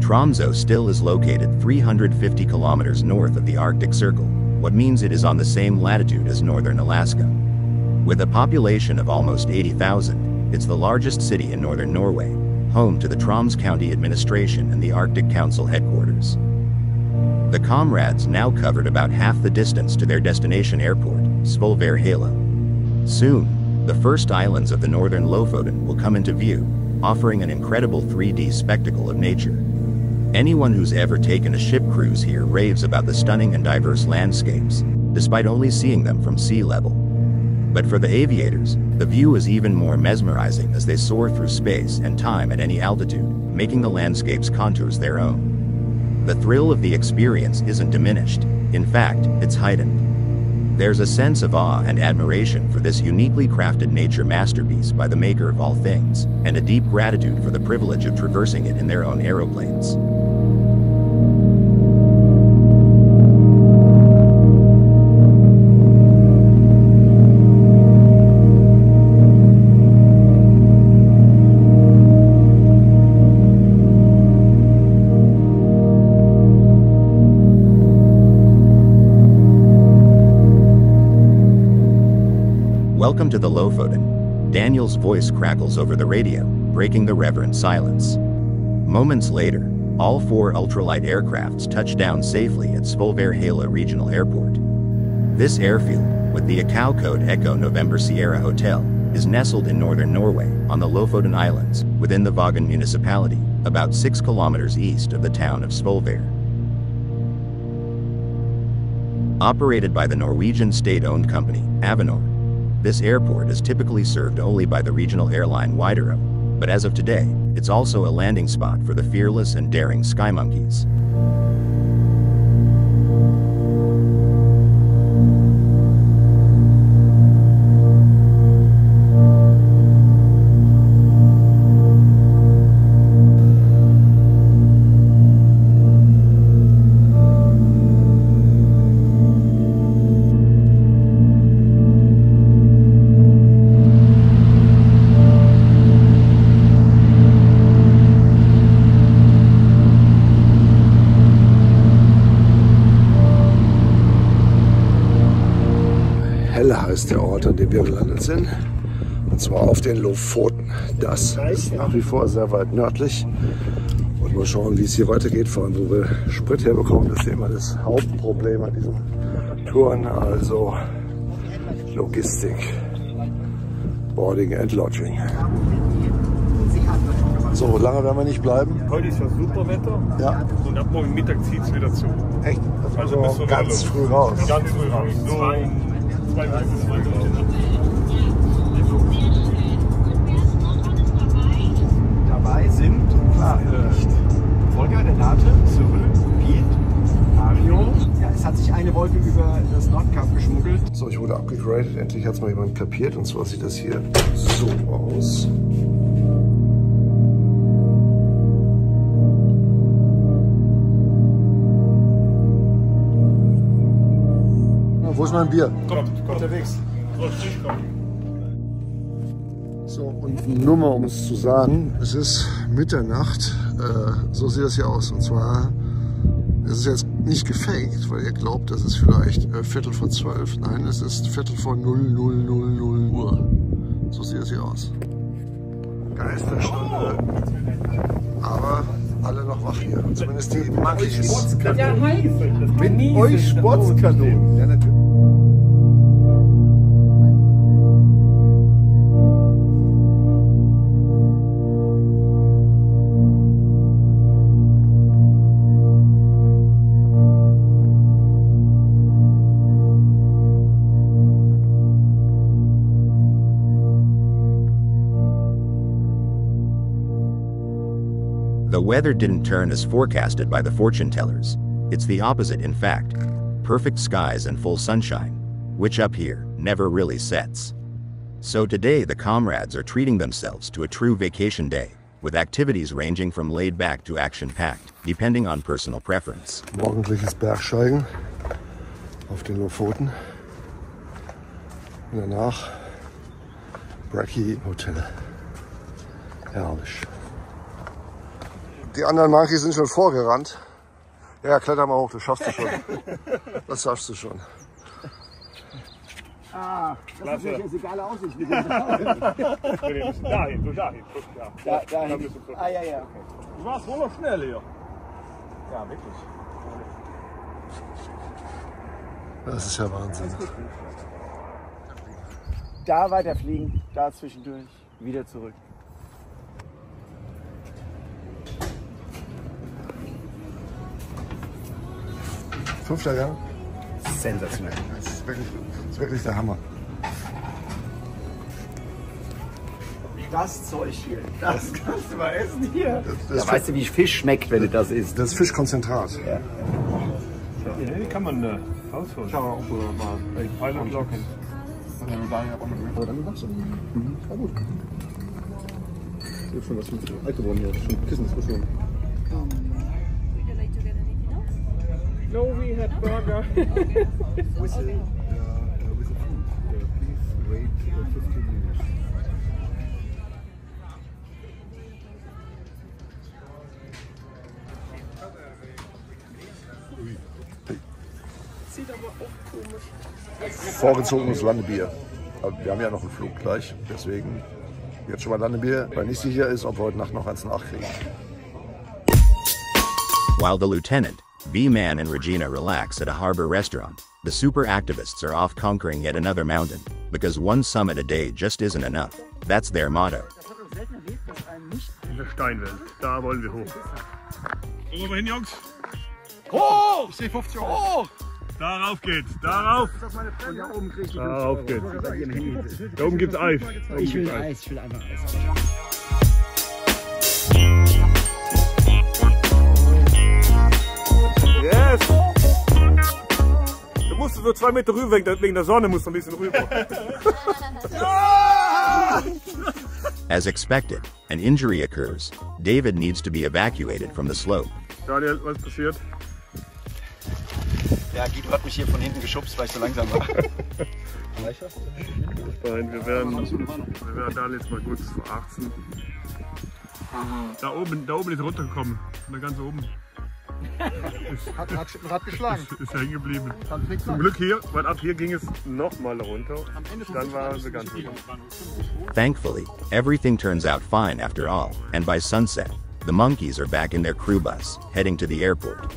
Tromsø still is located 350 kilometers north of the Arctic Circle, what means it is on the same latitude as northern Alaska. With a population of almost 80,000, it's the largest city in northern Norway, home to the Troms County Administration and the Arctic Council headquarters. The comrades now covered about half the distance to their destination airport, Svolvær. Soon, the first islands of the northern Lofoten will come into view, offering an incredible 3D spectacle of nature. Anyone who's ever taken a ship cruise here raves about the stunning and diverse landscapes, despite only seeing them from sea level. But for the aviators, the view is even more mesmerizing as they soar through space and time at any altitude, making the landscape's contours their own. The thrill of the experience isn't diminished, in fact, it's heightened. There's a sense of awe and admiration for this uniquely crafted nature masterpiece by the maker of all things, and a deep gratitude for the privilege of traversing it in their own aeroplanes. Welcome to the Lofoten. Daniel's voice crackles over the radio, breaking the reverent silence. Moments later, all 4 ultralight aircrafts touch down safely at Svolvær Regional Airport. This airfield, with the ACAO code Echo November Sierra Hotel, is nestled in northern Norway, on the Lofoten Islands, within the Vågan municipality, about 6 kilometers east of the town of Svolvær. Operated by the Norwegian state-owned company, Avinor, this airport is typically served only by the regional airline Widerøe, but as of today, it's also a landing spot for the fearless and daring Skymonkeyyys. Heißt der Ort, an dem wir gelandet sind, und zwar auf den Lofoten. Das ist nach wie vor sehr weit nördlich und mal schauen, wie es hier weitergeht, vor allem wo wir Sprit herbekommen. Das ist immer das Hauptproblem an diesen Touren, also Logistik, Boarding and Lodging. So, lange werden wir nicht bleiben. Heute ist ja super Wetter. Ja. Und ab morgen Mittag zieht es wieder zu. Echt? Also bis ganz früh raus. Ganz früh raus. So Dabei sind, klar, Volker, der Nate, Cyril, Piet, Mario. Ja, es hat sich eine Wolke über das Nordkap geschmuggelt. So, ich wurde abgegradet. Endlich hat es mal jemand kapiert. Und zwar sieht das hier so aus. Wo ist mein Bier? Kommt unterwegs. So, und nur mal um es zu sagen, es ist Mitternacht, so sieht das hier aus. Und zwar, es ist jetzt nicht gefaked, weil ihr glaubt, das ist vielleicht Viertel vor 12. Nein, es ist Viertel vor 0000 Uhr. So sieht das hier aus. Geisterstunde, aber alle noch wach hier. Zumindest die Monkeys. Ja, hi. Mit euch Sportskanonen. Ja, natürlich. The weather didn't turn as forecasted by the fortune tellers. It's the opposite, in fact. Perfect skies and full sunshine, which up here never really sets. So today the comrades are treating themselves to a true vacation day, with activities ranging from laid back to action-packed, depending on personal preference. Morgendliches Bergsteigen auf den Lofoten. Und danach Bracky im Hotel. Herrlich. Die anderen Monkeys sind schon vorgerannt. Ja, kletter mal hoch, das schaffst du schon. Das schaffst du schon. Ah, das ist jetzt egal Aussicht. Dahin, so dahin. Ja. Dahin. Ah, ja, okay. Du warst wohl noch schnell hier. Ja, wirklich. Das ist ja Wahnsinn. Da weiterfliegen, da zwischendurch, wieder zurück. Fünfter Gang. Sensationell. Das ist wirklich der Hammer. Das Zeug hier, das kannst du mal essen hier. Das Da weißt du, wie Fisch schmeckt, wenn du das isst. Das ist Fischkonzentrat. Ja. Die kann man rausholen. Schau mal, ob wir mal Pilot locken. Aber dann machst du. Ja, gut. Das ist schon was alt geworden hier. Schon Kissen ist schon. No, we had burger. With the food. Please wait 15 minutes. Sieht aber auch komisch. Vorgezogenes Landebier. Aber wir haben ja noch einen Flug gleich, deswegen jetzt schon mal Landebier, weil nicht sicher ist, ob wir heute Nacht noch eins nachkriegen. While the lieutenant, V-Man and Regina relax at a harbor restaurant, the super activists are off conquering yet another mountain, because one summit a day just isn't enough. That's their motto. In der Steinwelt, da wollen wir hoch. Wo wollen wir hin, Jungs? Hoch! Ich sehe 50 Euro. Hoch! Darauf geht's, darauf! Und da oben krieg ich die Darauf geht's. Da oben gibt's Eis. Ich will Eis, ich will einfach Eis. Yes! Du musst so 2 Meter rüber, wegen der Sonne musst du ein bisschen rüber. As expected, an injury occurs. David needs to be evacuated from the slope. Daniel, was passiert? Ja, Guido hat mich hier von hinten geschubst, weil ich so langsam war. Nein, wir werden da jetzt mal kurz verarzen. Da oben ist runtergekommen. Da ganz oben. Hat geschlagen. Ist hängen geblieben. Zum Glück hier, weil ab hier ging es nochmal runter. Dann waren wir ganz oben. Thankfully, everything turns out fine after all, and by sunset, the monkeys are back in their crew bus, heading to the airport.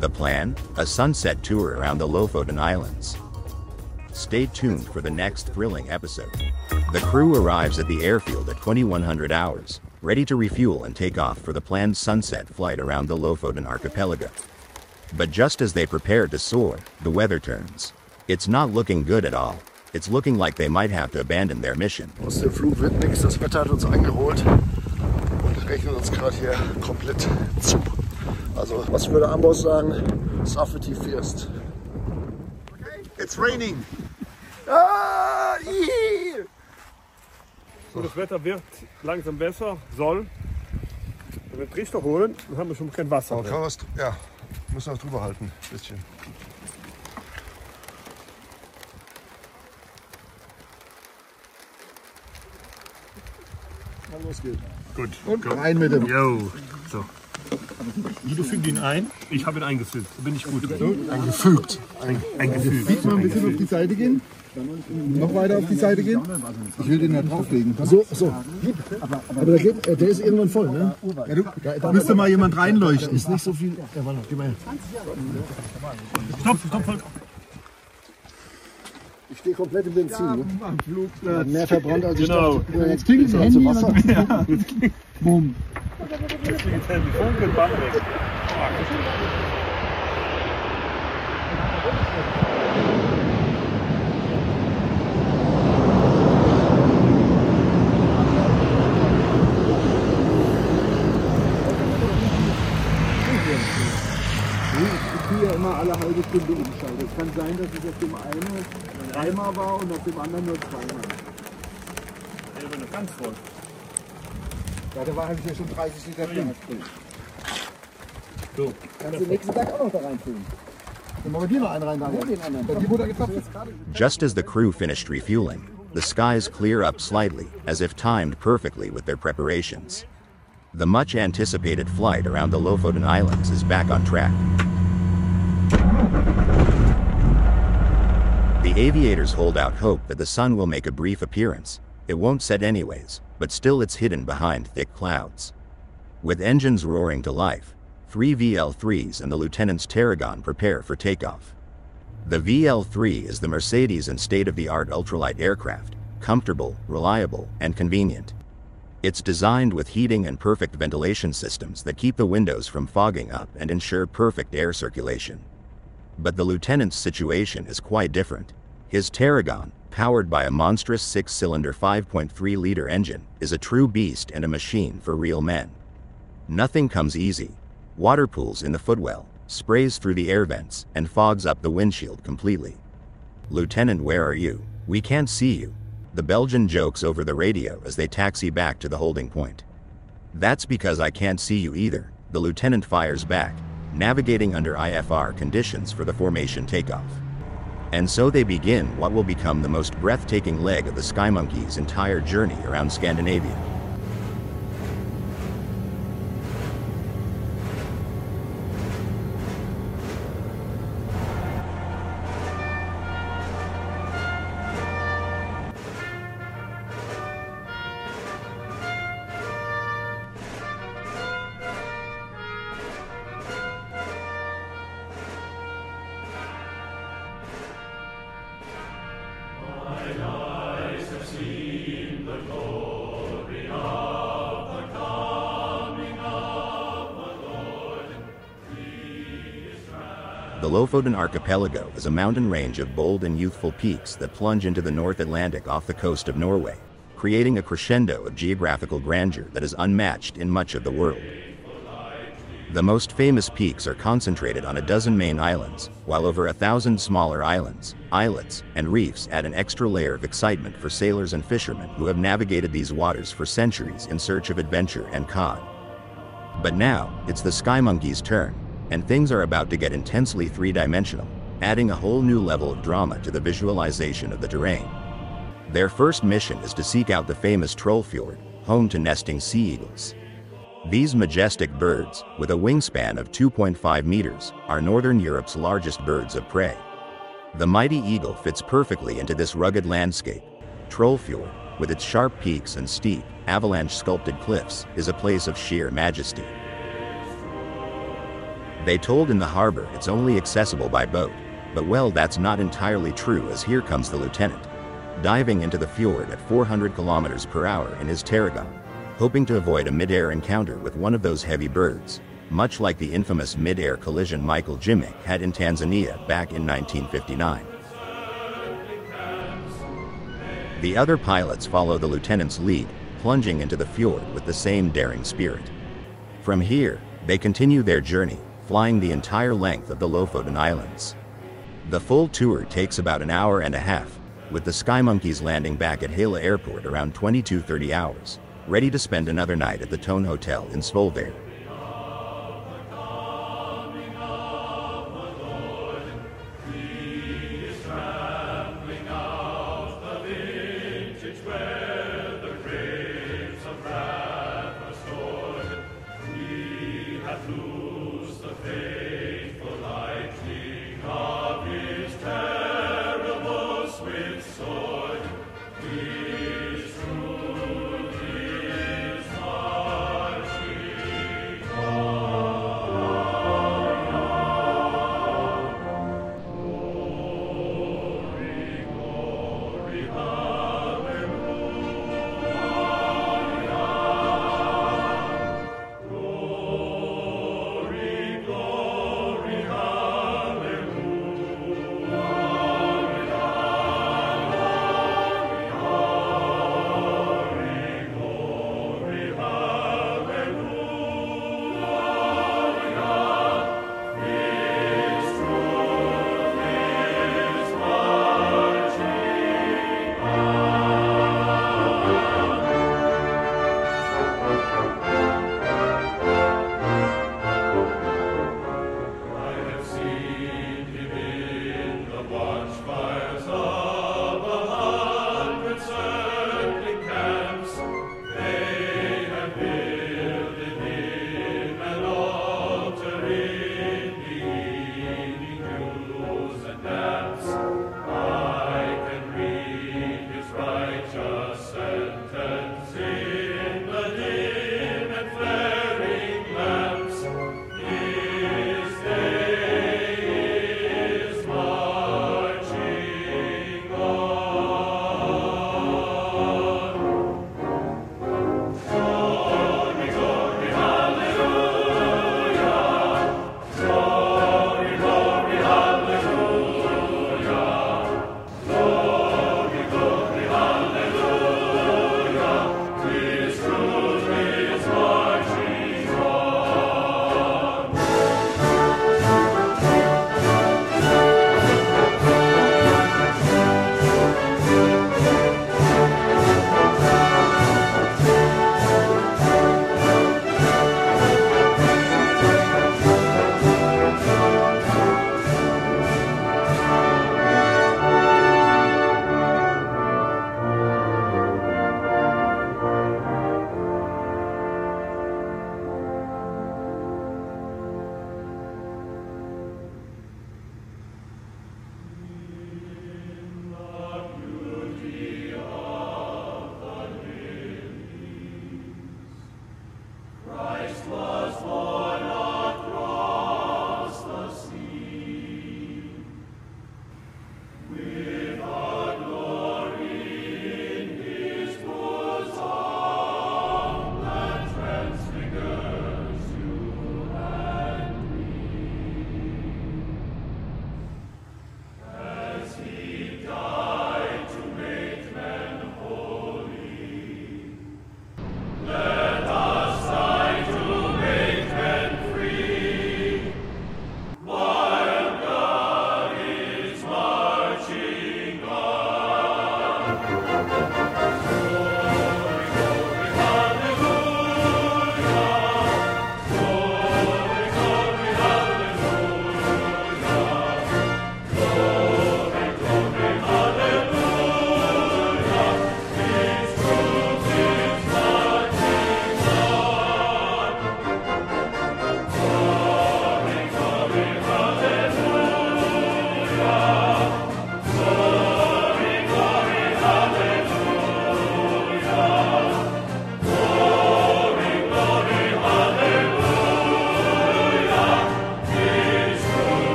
The plan? A sunset tour around the Lofoten Islands. Stay tuned for the next thrilling episode. The crew arrives at the airfield at 2100 hours, ready to refuel and take off for the planned sunset flight around the Lofoten archipelago. But just as they prepare to soar, the weather turns. It's not looking good at all. It's looking like they might have to abandon their mission. Aus dem Flug wird nichts, das Wetter hat uns eingeholt und rechnet uns gerade hier komplett zu. Also, was würde Amboss sagen? Suffer first. It's raining! Ah, So, das Wetter wird langsam besser, soll. Wenn wir den Trichter holen, dann haben wir schon kein Wasser mehr. Ja, müssen wir drüber halten, ein bisschen. Na, los geht's. Gut. Und rein mit dem. Jo. So. Guido fügt ihn ein. Ich habe ihn eingefügt. Da bin ich gut. Eingefügt. Eingefügt. Willst du mal ein bisschen auf die Seite gehen? Noch weiter auf die Seite gehen? Ich will den da drauflegen. So. Aber der ist irgendwann voll, ne? Ja, da müsste mal jemand reinleuchten. Ist nicht so viel. Ja, warte, gib mal her. Stopp. Ich stehe komplett im Benzin. Ne? Mehr verbrannt als ich Genau. dachte. Jetzt klingt es also Wasser. Ja. Boom. Jetzt fliegt die Funke und Band weg. Ich tue ja immer alle halbe Stunde umschalten. Es kann sein, dass es auf dem einen dreimal war und auf dem anderen nur zweimal. Ich bin noch ganz voll. Ja, da habe ich ja schon 30 Liter drin. So. Kannst du nächsten Tag auch noch da reinfüllen. Just as the crew finished refueling, the skies clear up slightly, as if timed perfectly with their preparations. The much-anticipated flight around the Lofoten Islands is back on track. The aviators hold out hope that the sun will make a brief appearance. It won't set anyways, but still it's hidden behind thick clouds. With engines roaring to life, 3 VL3s and the Lieutenant's Tarragon prepare for takeoff. The VL3 is the Mercedes and state-of-the-art ultralight aircraft, comfortable, reliable, and convenient. It's designed with heating and perfect ventilation systems that keep the windows from fogging up and ensure perfect air circulation. But the Lieutenant's situation is quite different. His Tarragon, powered by a monstrous 6-cylinder 5.3-liter engine, is a true beast and a machine for real men. Nothing comes easy. Water pools in the footwell, sprays through the air vents, and fogs up the windshield completely. "Lieutenant, where are you? We can't see you," the Belgian jokes over the radio as they taxi back to the holding point. "That's because I can't see you either," the Lieutenant fires back, navigating under IFR conditions for the formation takeoff. And so they begin what will become the most breathtaking leg of the Skymonkeyy's entire journey around Scandinavia. The Lofoten Archipelago is a mountain range of bold and youthful peaks that plunge into the North Atlantic off the coast of Norway, creating a crescendo of geographical grandeur that is unmatched in much of the world. The most famous peaks are concentrated on a dozen main islands, while over 1,000 smaller islands, islets, and reefs add an extra layer of excitement for sailors and fishermen who have navigated these waters for centuries in search of adventure and cod. But now, it's the Skymonkeyy's turn, and things are about to get intensely three-dimensional, adding a whole new level of drama to the visualization of the terrain. Their first mission is to seek out the famous Trollfjord, home to nesting sea eagles. These majestic birds, with a wingspan of 2.5 meters, are Northern Europe's largest birds of prey. The mighty eagle fits perfectly into this rugged landscape. Trollfjord, with its sharp peaks and steep, avalanche-sculpted cliffs, is a place of sheer majesty. They told in the harbor it's only accessible by boat, but well, that's not entirely true, as here comes the Lieutenant, diving into the fjord at 400 kilometers per hour in his Tarragon, hoping to avoid a mid-air encounter with one of those heavy birds, much like the infamous mid-air collision Michael Jimmick had in Tanzania back in 1959. The other pilots follow the Lieutenant's lead, plunging into the fjord with the same daring spirit. From here, they continue their journey, flying the entire length of the Lofoten Islands. The full tour takes about an hour and a half, with the Skymonkeyy's landing back at Hela Airport around 22:30 hours, ready to spend another night at the Tone Hotel in Svolvær.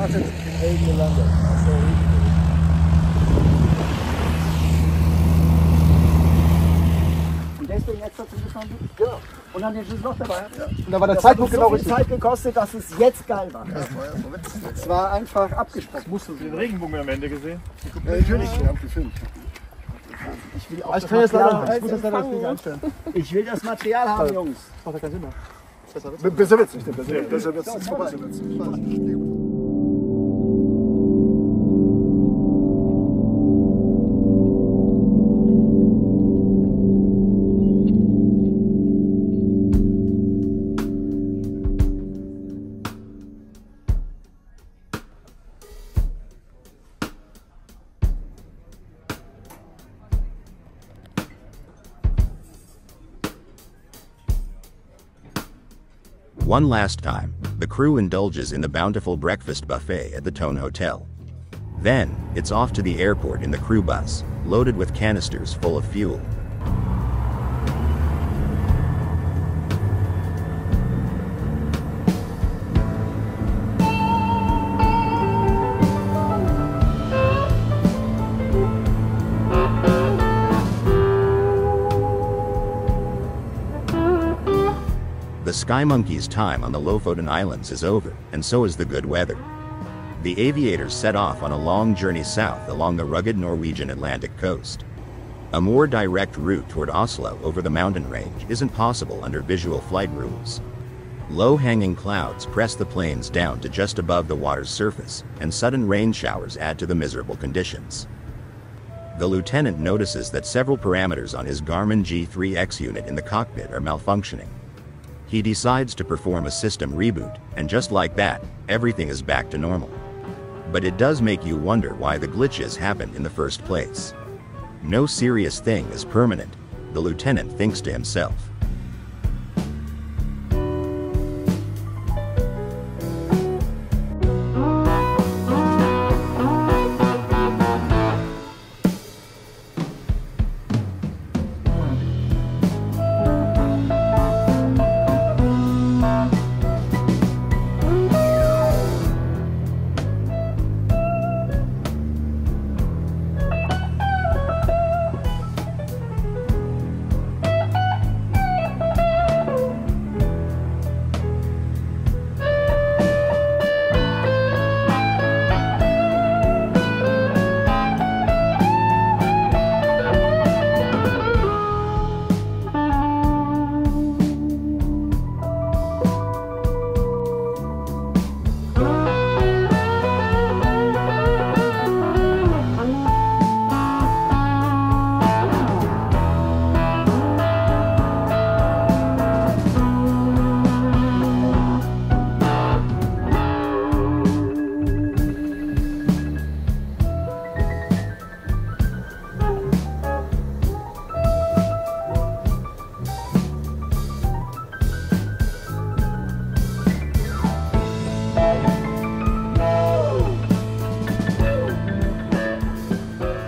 startet, im Regen gelandet. Ach so, und deswegen jetzt dazu gefahren? Genau. Und dann den Schlüssel noch dabei? Ja. Und da war der das Zeitpunkt hat genau so viel richtig. Zeit gekostet, dass es jetzt geil war. Ja, es war einfach abgesprochen. Musst du den Regenbogen am Ende gesehen? Ja, natürlich, wir haben gefilmt. Ich will auch Ich das kann jetzt Material leider, haben. ich muss das leider das Ding einstellen. Ich will das Material haben, Jungs. Das macht ja keinen Sinn mehr. Besser wird's nicht, besser wird's. Besser wird's. One last time, the crew indulges in the bountiful breakfast buffet at the Tone Hotel. Then, it's off to the airport in the crew bus, loaded with canisters full of fuel. The Skymonkeyy's time on the Lofoten Islands is over, and so is the good weather. The aviators set off on a long journey south along the rugged Norwegian Atlantic coast. A more direct route toward Oslo over the mountain range isn't possible under visual flight rules. Low-hanging clouds press the planes down to just above the water's surface, and sudden rain showers add to the miserable conditions. The lieutenant notices that several parameters on his Garmin G3X unit in the cockpit are malfunctioning. He decides to perform a system reboot, and just like that, everything is back to normal. But it does make you wonder why the glitches happened in the first place. No serious thing is permanent, the lieutenant thinks to himself.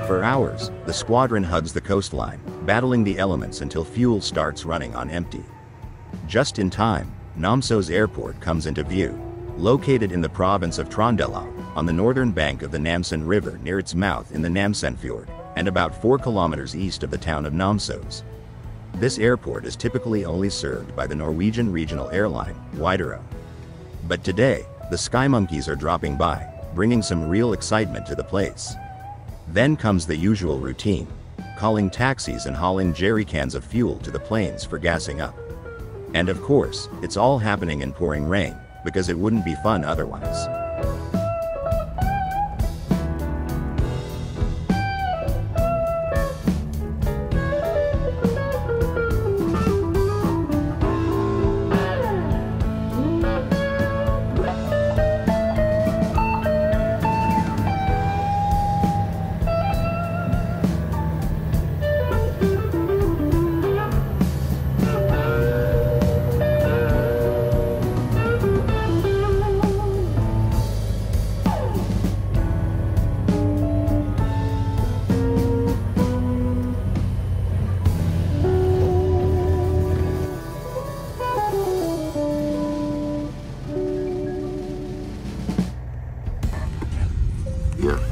For hours, the squadron hugs the coastline, battling the elements until fuel starts running on empty. Just in time, Namsos Airport comes into view, located in the province of Trøndelag, on the northern bank of the Namsen River near its mouth in the Namsenfjord, and about 4 kilometers east of the town of Namsos. This airport is typically only served by the Norwegian regional airline, Widerøe. But today, the Skymonkeyyys are dropping by, bringing some real excitement to the place. Then comes the usual routine, calling taxis and hauling jerry cans of fuel to the planes for gassing up. And of course, it's all happening in pouring rain, because it wouldn't be fun otherwise.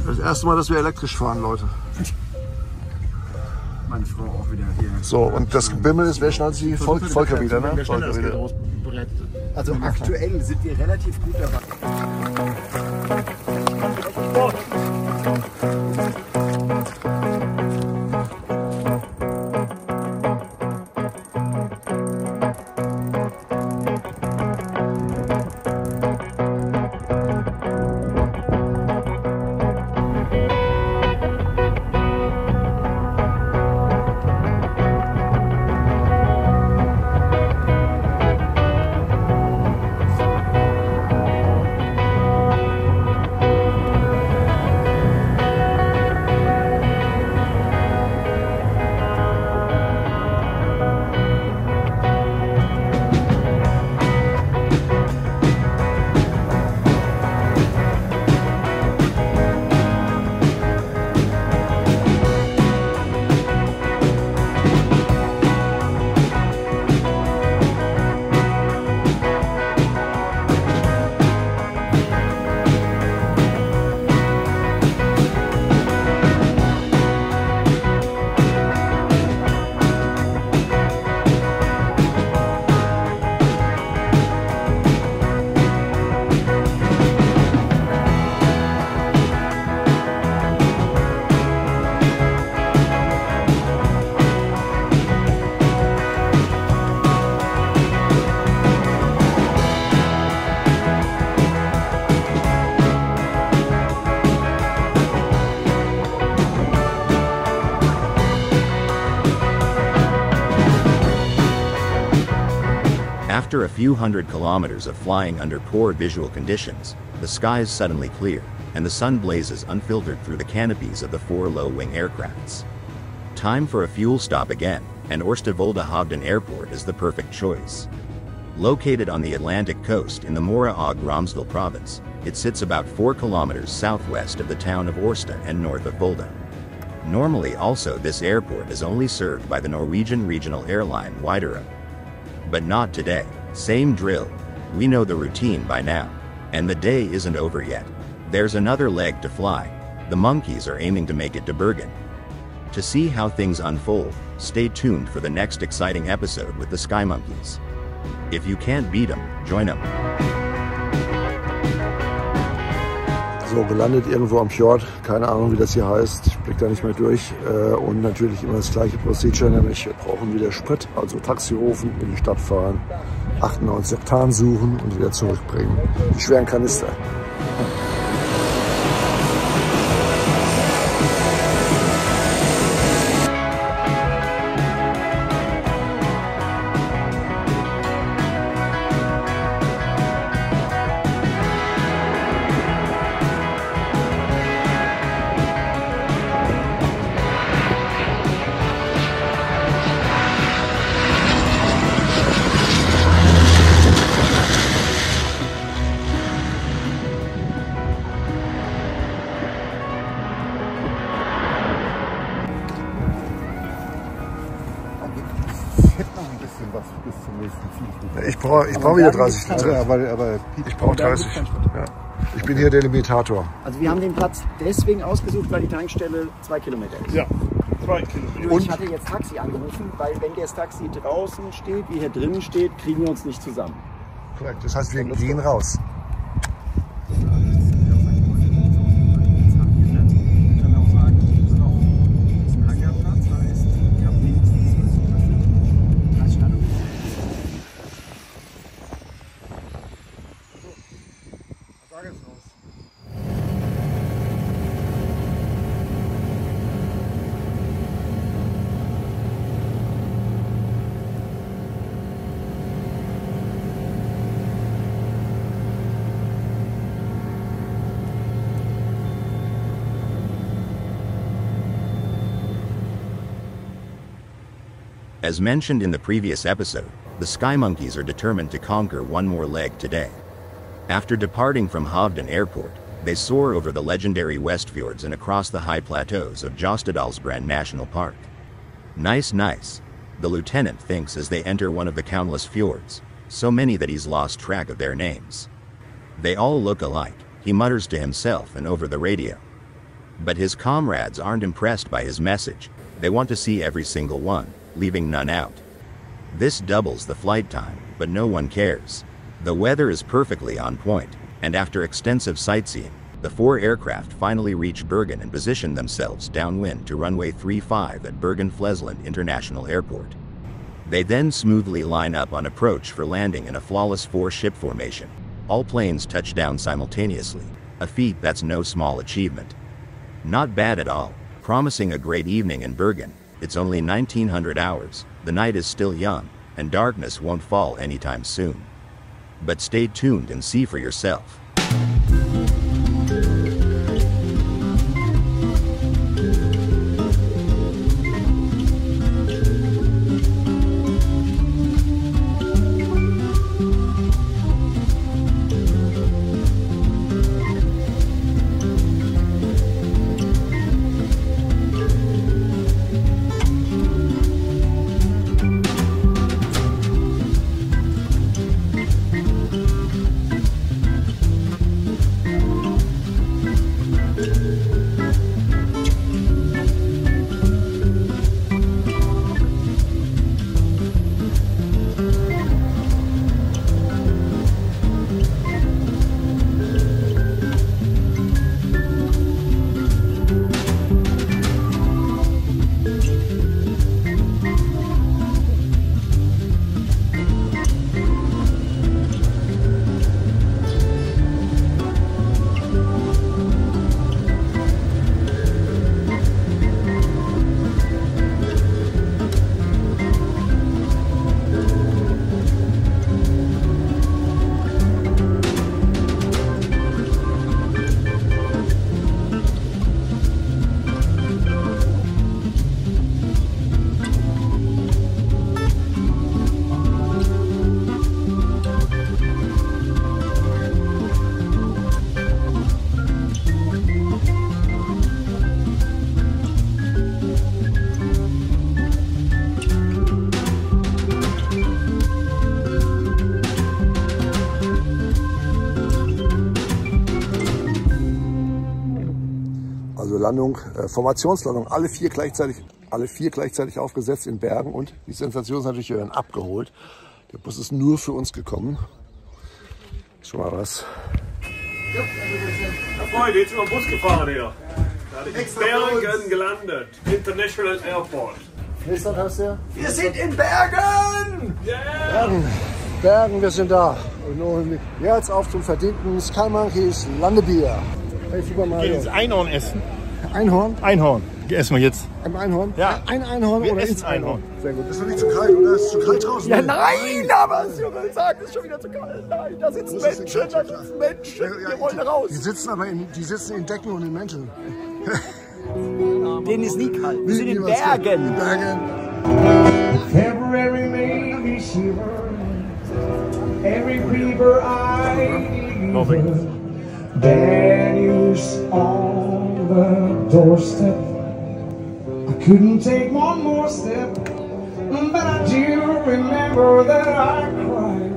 Das erste Mal, dass wir elektrisch fahren, Leute. Meine Frau auch wieder hier. So, und das Gebimmel ist, wer schnallt sie? Volker wieder, ne? Volker wieder. Also aktuell sind wir relativ gut dabei. After a few hundred kilometers of flying under poor visual conditions, the skies suddenly clear, and the sun blazes unfiltered through the canopies of the 4 low-wing aircrafts. Time for a fuel stop again, and Oosterwolde Hogden Airport is the perfect choice. Located on the Atlantic coast in the Mora og Romsdal province, it sits about 4 kilometers southwest of the town of Årsta and north of Volda. Normally also this airport is only served by the Norwegian regional airline Widerøe. But not today. Same drill. We know the routine by now. And the day isn't over yet. There's another leg to fly. The monkeys are aiming to make it to Bergen. To see how things unfold, stay tuned for the next exciting episode with the Skymonkeyyys. If you can't beat them, join them. So, gelandet irgendwo am Fjord, keine Ahnung wie das hier heißt, ich blick da nicht mehr durch. Und natürlich immer das gleiche Procedure, nämlich wir brauchen wieder Sprit, also Taxi rufen, in die Stadt fahren, 98 Oktan suchen und wieder zurückbringen. Die schweren Kanister. Ich brauche wieder 30 Liter. Aber ich brauche 30. Ja. Ich bin hier der Limitator. Also wir haben den Platz deswegen ausgesucht, weil die Tankstelle 2 Kilometer ist. Ja, 2 Kilometer. Und ich hatte jetzt Taxi angerufen, weil wenn das Taxi draußen steht, wie hier drinnen steht, kriegen wir uns nicht zusammen. Korrekt, das heißt wir gehen raus. As mentioned in the previous episode, the Skymonkeyyys are determined to conquer one more leg today. After departing from Hovden Airport, they soar over the legendary Westfjords and across the high plateaus of Jostedalsbrand National Park. Nice, nice. The lieutenant thinks as they enter one of the countless fjords, so many that he's lost track of their names. They all look alike, he mutters to himself and over the radio. But his comrades aren't impressed by his message. They want to see every single one, leaving none out. This doubles the flight time, but no one cares. The weather is perfectly on point, and after extensive sightseeing, the 4 aircraft finally reach Bergen and position themselves downwind to runway 35 at Bergen-Flesland International Airport. They then smoothly line up on approach for landing in a flawless 4-ship formation. All planes touch down simultaneously, a feat that's no small achievement. Not bad at all, promising a great evening in Bergen. It's only 1900 hours, the night is still young, and darkness won't fall anytime soon. But stay tuned and see for yourself. Landung, Formationslandung, alle vier gleichzeitig aufgesetzt in Bergen und die Sensation ist natürlich, wir werden abgeholt. Der Bus ist nur für uns gekommen. Schon mal was. Ja, Freunde, jetzt über den Bus gefahren hier. Da ist Bergen gelandet. International Airport. Nächster heißt der? Wir sind in Bergen! Yeah. Bergen, wir sind da. Und jetzt auf zum verdienten Skymonkeyyys Landebier. Hey, super Mario. Gehen ins Einhorn essen. Einhorn? Einhorn. Essen wir jetzt. Ein Einhorn? Ja. Ein Einhorn wir oder essen ins Einhorn? Sehr gut. Ist doch nicht zu kalt, oder? Ist zu kalt draußen? Ja, nein, aber Cyril sagt, es ist schon wieder zu kalt. Nein, da sitzen Menschen, da sitzen Menschen. Wir wollen raus. Die sitzen aber in Decken und in Mänteln. Denen ist nie kalt. Wir sind in Bergen. In Bergen. February made me shiver. Every river I Daniels on the doorstep. I couldn't take one more step, but I do remember that I cried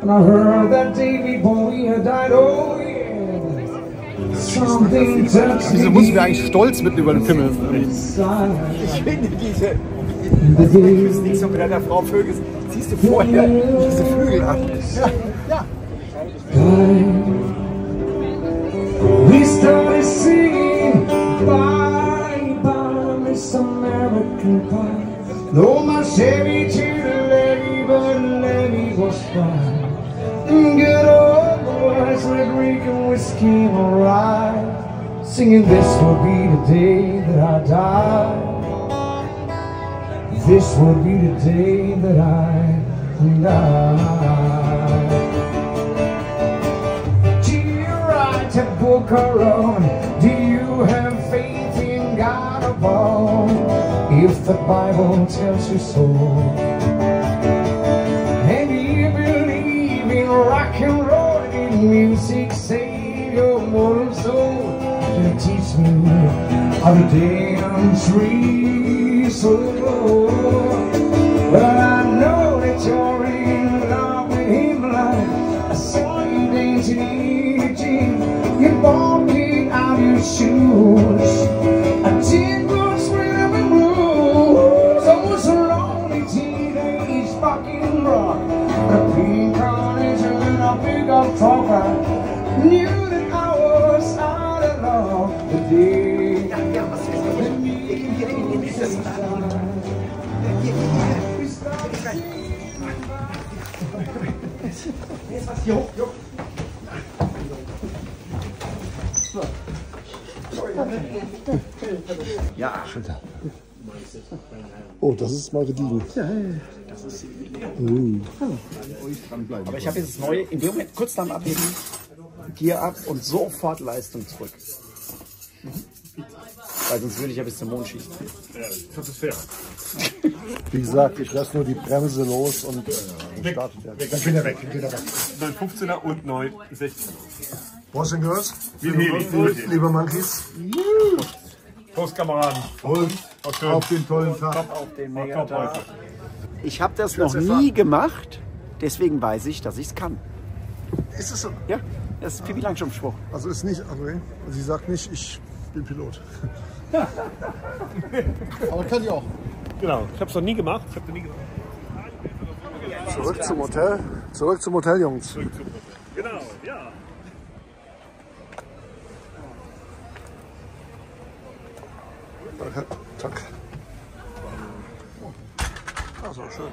when I heard that Davy Bowie had died. Oh yeah, something touched me. Diese mussten wir eigentlich stolz mit über den Pimmel. Ich finde diese. Du bist nicht so mit einer Frau Vögel. Siehst du vorher diese Vögel an? Ja. We started singing bye bye Miss American Pie. No, my Chevy to the levee, but the levee was fine. And good old boys with Rügen whiskey and rye, singing this will be the day that I die. This will be the day that I die. Do you write a book around? Do you have faith in God above? If the Bible tells you so, and you believe in rock and roll, in music, save your mortal soul, then teach me how to dance free so low. But I know that you're in love with him like I saw you dancing in the gym. You're walking out your shoes. A tingle swimming blues. Oh, so lonely teenage fucking rock. A pink carnation and a pickup truck. I knew that I was out of love the day. Ja. Oh, das ist mal gediegen. Das ist Aber ich habe jetzt das Neue, in dem Moment kurz nach dem Abheben, Gear ab und sofort Leistung zurück. Weil sonst würde ich ja bis zum Mond schießen. Ja, das ist fair. Wie gesagt, ich lasse nur die Bremse los und starte. Dann bin er weg, geht er weg. 915er und 916er. Boys and Girls, Liebe Monkeys. Prost, Kameraden. Und auf den tollen Tag. Auf den Megatag. Ich habe das noch nie gemacht, deswegen weiß ich, dass ich es kann. Ist es so? Ja, das ist Pippi Langstrumpf-Spruch. Also ist nicht, okay. Sie sagt nicht, ich bin Pilot. Aber kann ich auch. Genau, ich habe es noch nie gemacht. Zurück zum Hotel. Zurück zum Hotel, Jungs. Genau, ja. Danke. Danke. Ah, so schön.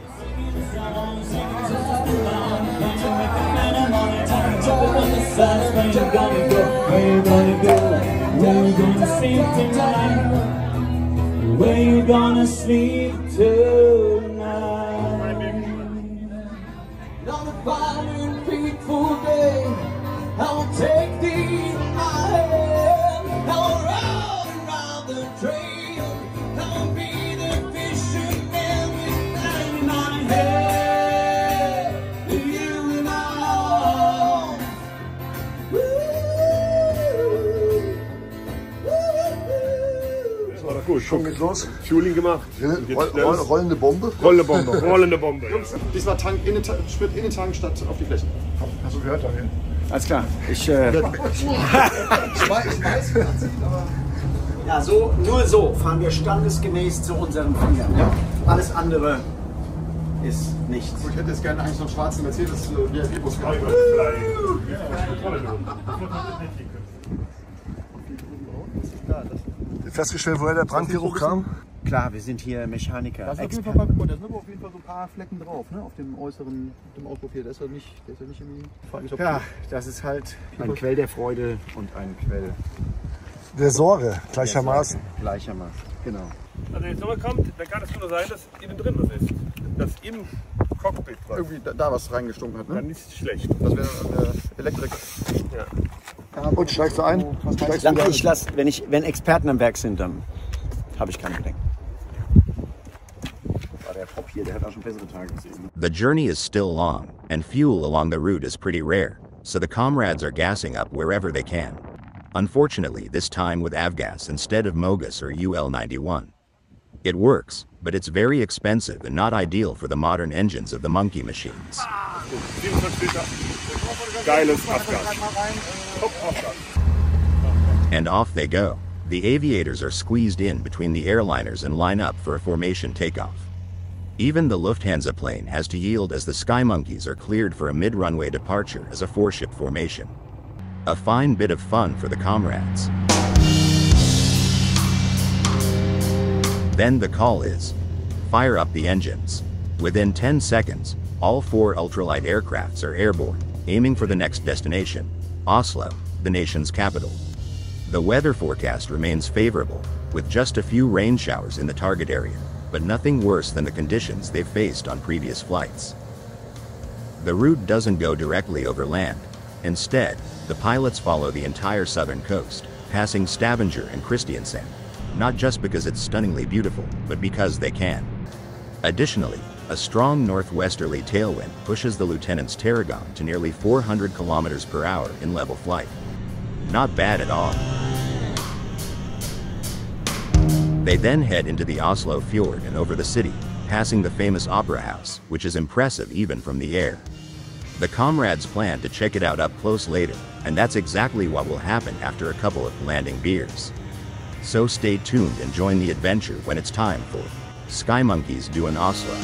Where you gonna sleep tonight? On a fine and peaceful day, I will take thee in my hand. I will ride around the trail. I will be the fisherman with my money head. You and I. Das war doch gut. Schon geht's los. Fueling gemacht. Rollende Bombe. Rollende Bombe. Rollende Bombe. Jungs, diesmal Tank in den Sprit in den Tank statt auf die Fläche. Hast du gehört, Daniel? Alles klar. Ich weiß, aber ja, so, nur so fahren wir standesgemäß zu unseren Fingern. Ja? Alles andere ist nichts. ich hätte jetzt gerne eigentlich so einen schwarzen Mercedes VIP-Bus gehabt. Festgestellt, woher der Brandgeruch kam? Klar, wir sind hier Mechaniker. Da sind auf jeden Fall so ein paar Flecken drauf, ne? Auf dem äußeren, dem Auspuff hier. Der ist ja nicht irgendwie feindlich. Ja, das ist halt ein Quell der Freude und ein Quell der Sorge, gleichermaßen. Gleichermaßen, genau. Also wenn jetzt nochmal kommt, dann kann es nur sein, dass innen drin was ist. Dass im Cockpit was. Irgendwie da was reingestunken hat, ne? Dann ist es schlecht. Das wäre Elektrik. Ja. Und steigst du ein? Steigst du Ich lass, wenn Experten am Werk sind, dann habe ich keine Bedenken. War der Pop hier, der hat auch schon bessere Tage gesehen. The journey is still long, and fuel along the route is pretty rare, so the comrades are gassing up wherever they can. Unfortunately, this time with avgas instead of Mogus or UL91. It works, but it's very expensive and not ideal for the modern engines of the monkey machines. Geiles Abgas. And off they go. The aviators are squeezed in between the airliners and line up for a formation takeoff. Even the Lufthansa plane has to yield as the Skymonkeyyys are cleared for a mid-runway departure as a four-ship formation. A fine bit of fun for the comrades. Then the call is, fire up the engines. Within 10 seconds, all 4 ultralight aircrafts are airborne, aiming for the next destination, Oslo, the nation's capital. The weather forecast remains favorable, with just a few rain showers in the target area, but nothing worse than the conditions they've faced on previous flights. The route doesn't go directly over land. Instead, the pilots follow the entire southern coast, passing Stavanger and Kristiansand, not just because it's stunningly beautiful, but because they can. Additionally, a strong northwesterly tailwind pushes the Lieutenant's Tarragon to nearly 400 kilometers per hour in level flight. Not bad at all. They then head into the Oslo fjord and over the city, passing the famous Opera House, which is impressive even from the air. The comrades plan to check it out up close later, and that's exactly what will happen after a couple of landing beers. So stay tuned and join the adventure when it's time for Skymonkeyyys doing Oslo.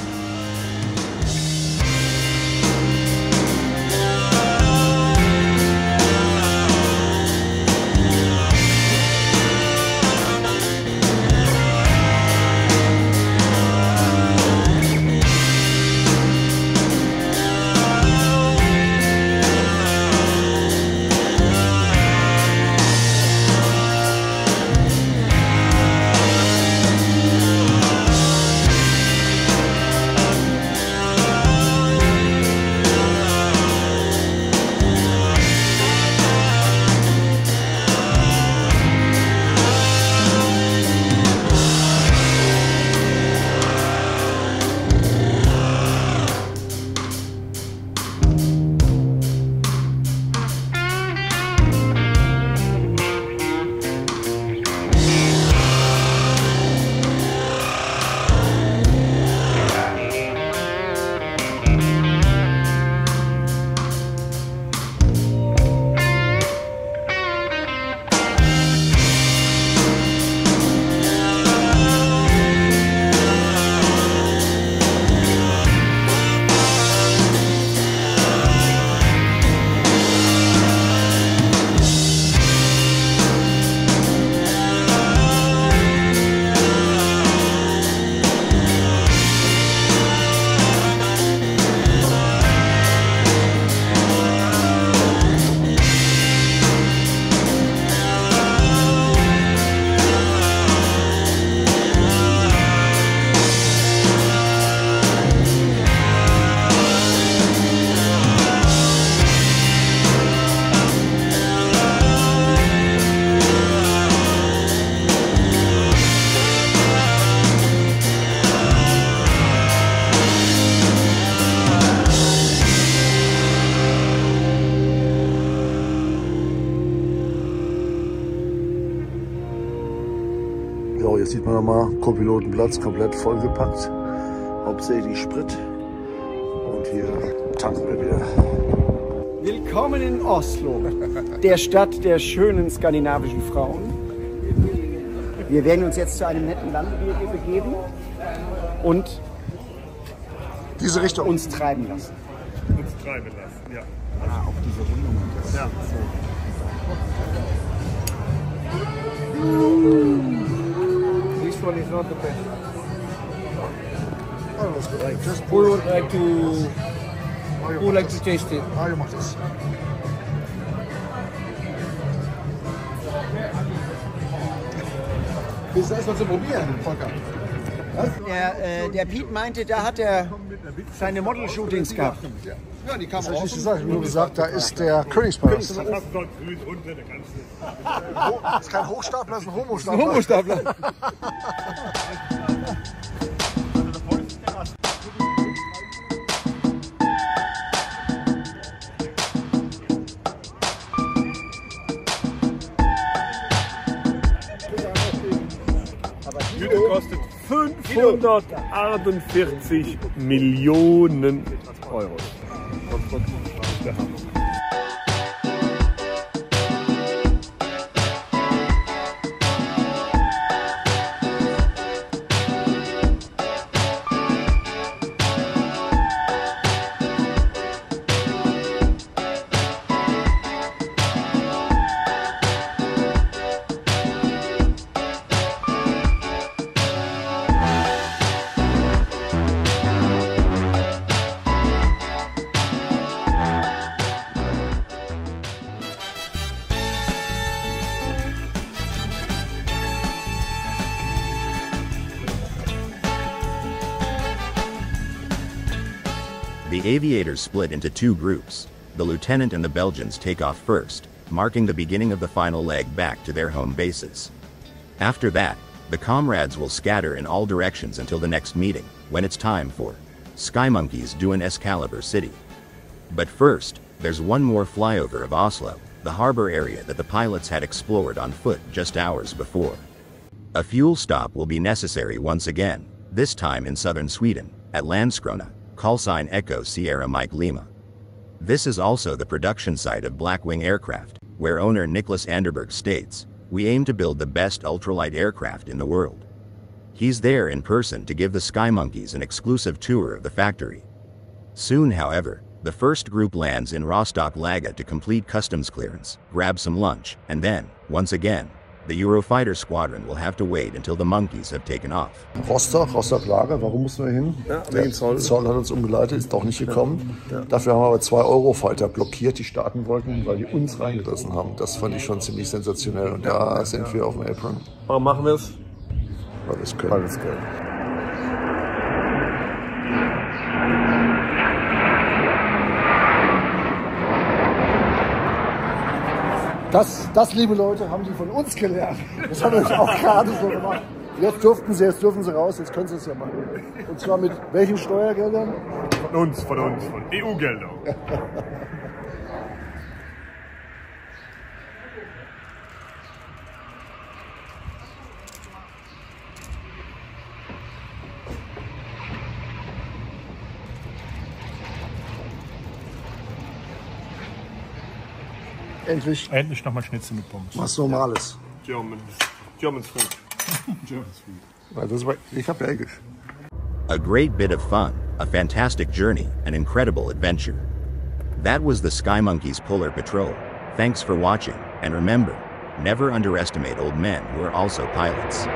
Ja, jetzt sieht man nochmal, Co-Pilotenplatz komplett vollgepackt. Hauptsächlich Sprit. Und hier tanken wir wieder. Willkommen in Oslo, der Stadt der schönen skandinavischen Frauen. Wir werden uns jetzt zu einem netten Landewehr begeben und diese Richtung uns treiben lassen. Uns treiben lassen, ja. Ah, auf diese Rundung. Ja. This one is not the best. Oh, that's good. Right. Just Who would like to? Who would like to taste it? Mario macht das. Willst du erstmal zu probieren, Volker? Der Piet meinte, da hat er seine Model-Shootings gehabt. Ja, die kamen raus. Ich habe nur gesagt, da ist der Königspalast. Das ist dort grün unten, da kannst du. Das ist kein Hochstapler, das ist ein Homostapler. Ein Homostapler. Jüde kostet 548 Millionen Euro. Der Hammer. The aviators split into two groups. The lieutenant and the Belgians take off first, marking the beginning of the final leg back to their home bases. After that, the comrades will scatter in all directions until the next meeting, when it's time for Skymonkeyyys doing Excalibur City. But first, there's one more flyover of Oslo, the harbor area that the pilots had explored on foot just hours before. A fuel stop will be necessary once again, this time in southern Sweden, at Landskrona, call sign Echo Sierra Mike Lima. This is also the production site of Blackwing Aircraft, where owner Nicholas Anderberg states, "We aim to build the best ultralight aircraft in the world." He's there in person to give the Skymonkeyyys an exclusive tour of the factory. Soon, however, the first group lands in Rostock Laga to complete customs clearance, grab some lunch, and then, once again, the Eurofighter squadron will have to wait until the monkeys have taken off. Rostock Lager, warum mussten wir hin? Ja, wegen Zoll. Zoll hat uns umgeleitet, ist doch nicht gekommen. Ja. Dafür haben wir aber 2 Eurofighter blockiert, die starten wollten, weil die uns reingelassen haben. Das fand ich schon ziemlich sensationell und da sind wir auf dem Apron. Warum machen wir es? Weil wir es können. Weil wir es können. Das, liebe Leute, haben die von uns gelernt. Das haben wir auch gerade so gemacht. Jetzt dürfen sie raus, jetzt können sie es ja machen. Und zwar mit welchen Steuergeldern? Von EU-Geldern. Endlich nochmal Schnitzel mit Pommes. Was Normales. German's food. German's food. Ich habe Belgisch. A great bit of fun, a fantastic journey, an incredible adventure. That was the Skymonkeyyys Polar Patrol. Thanks for watching, and remember, never underestimate old men who are also pilots.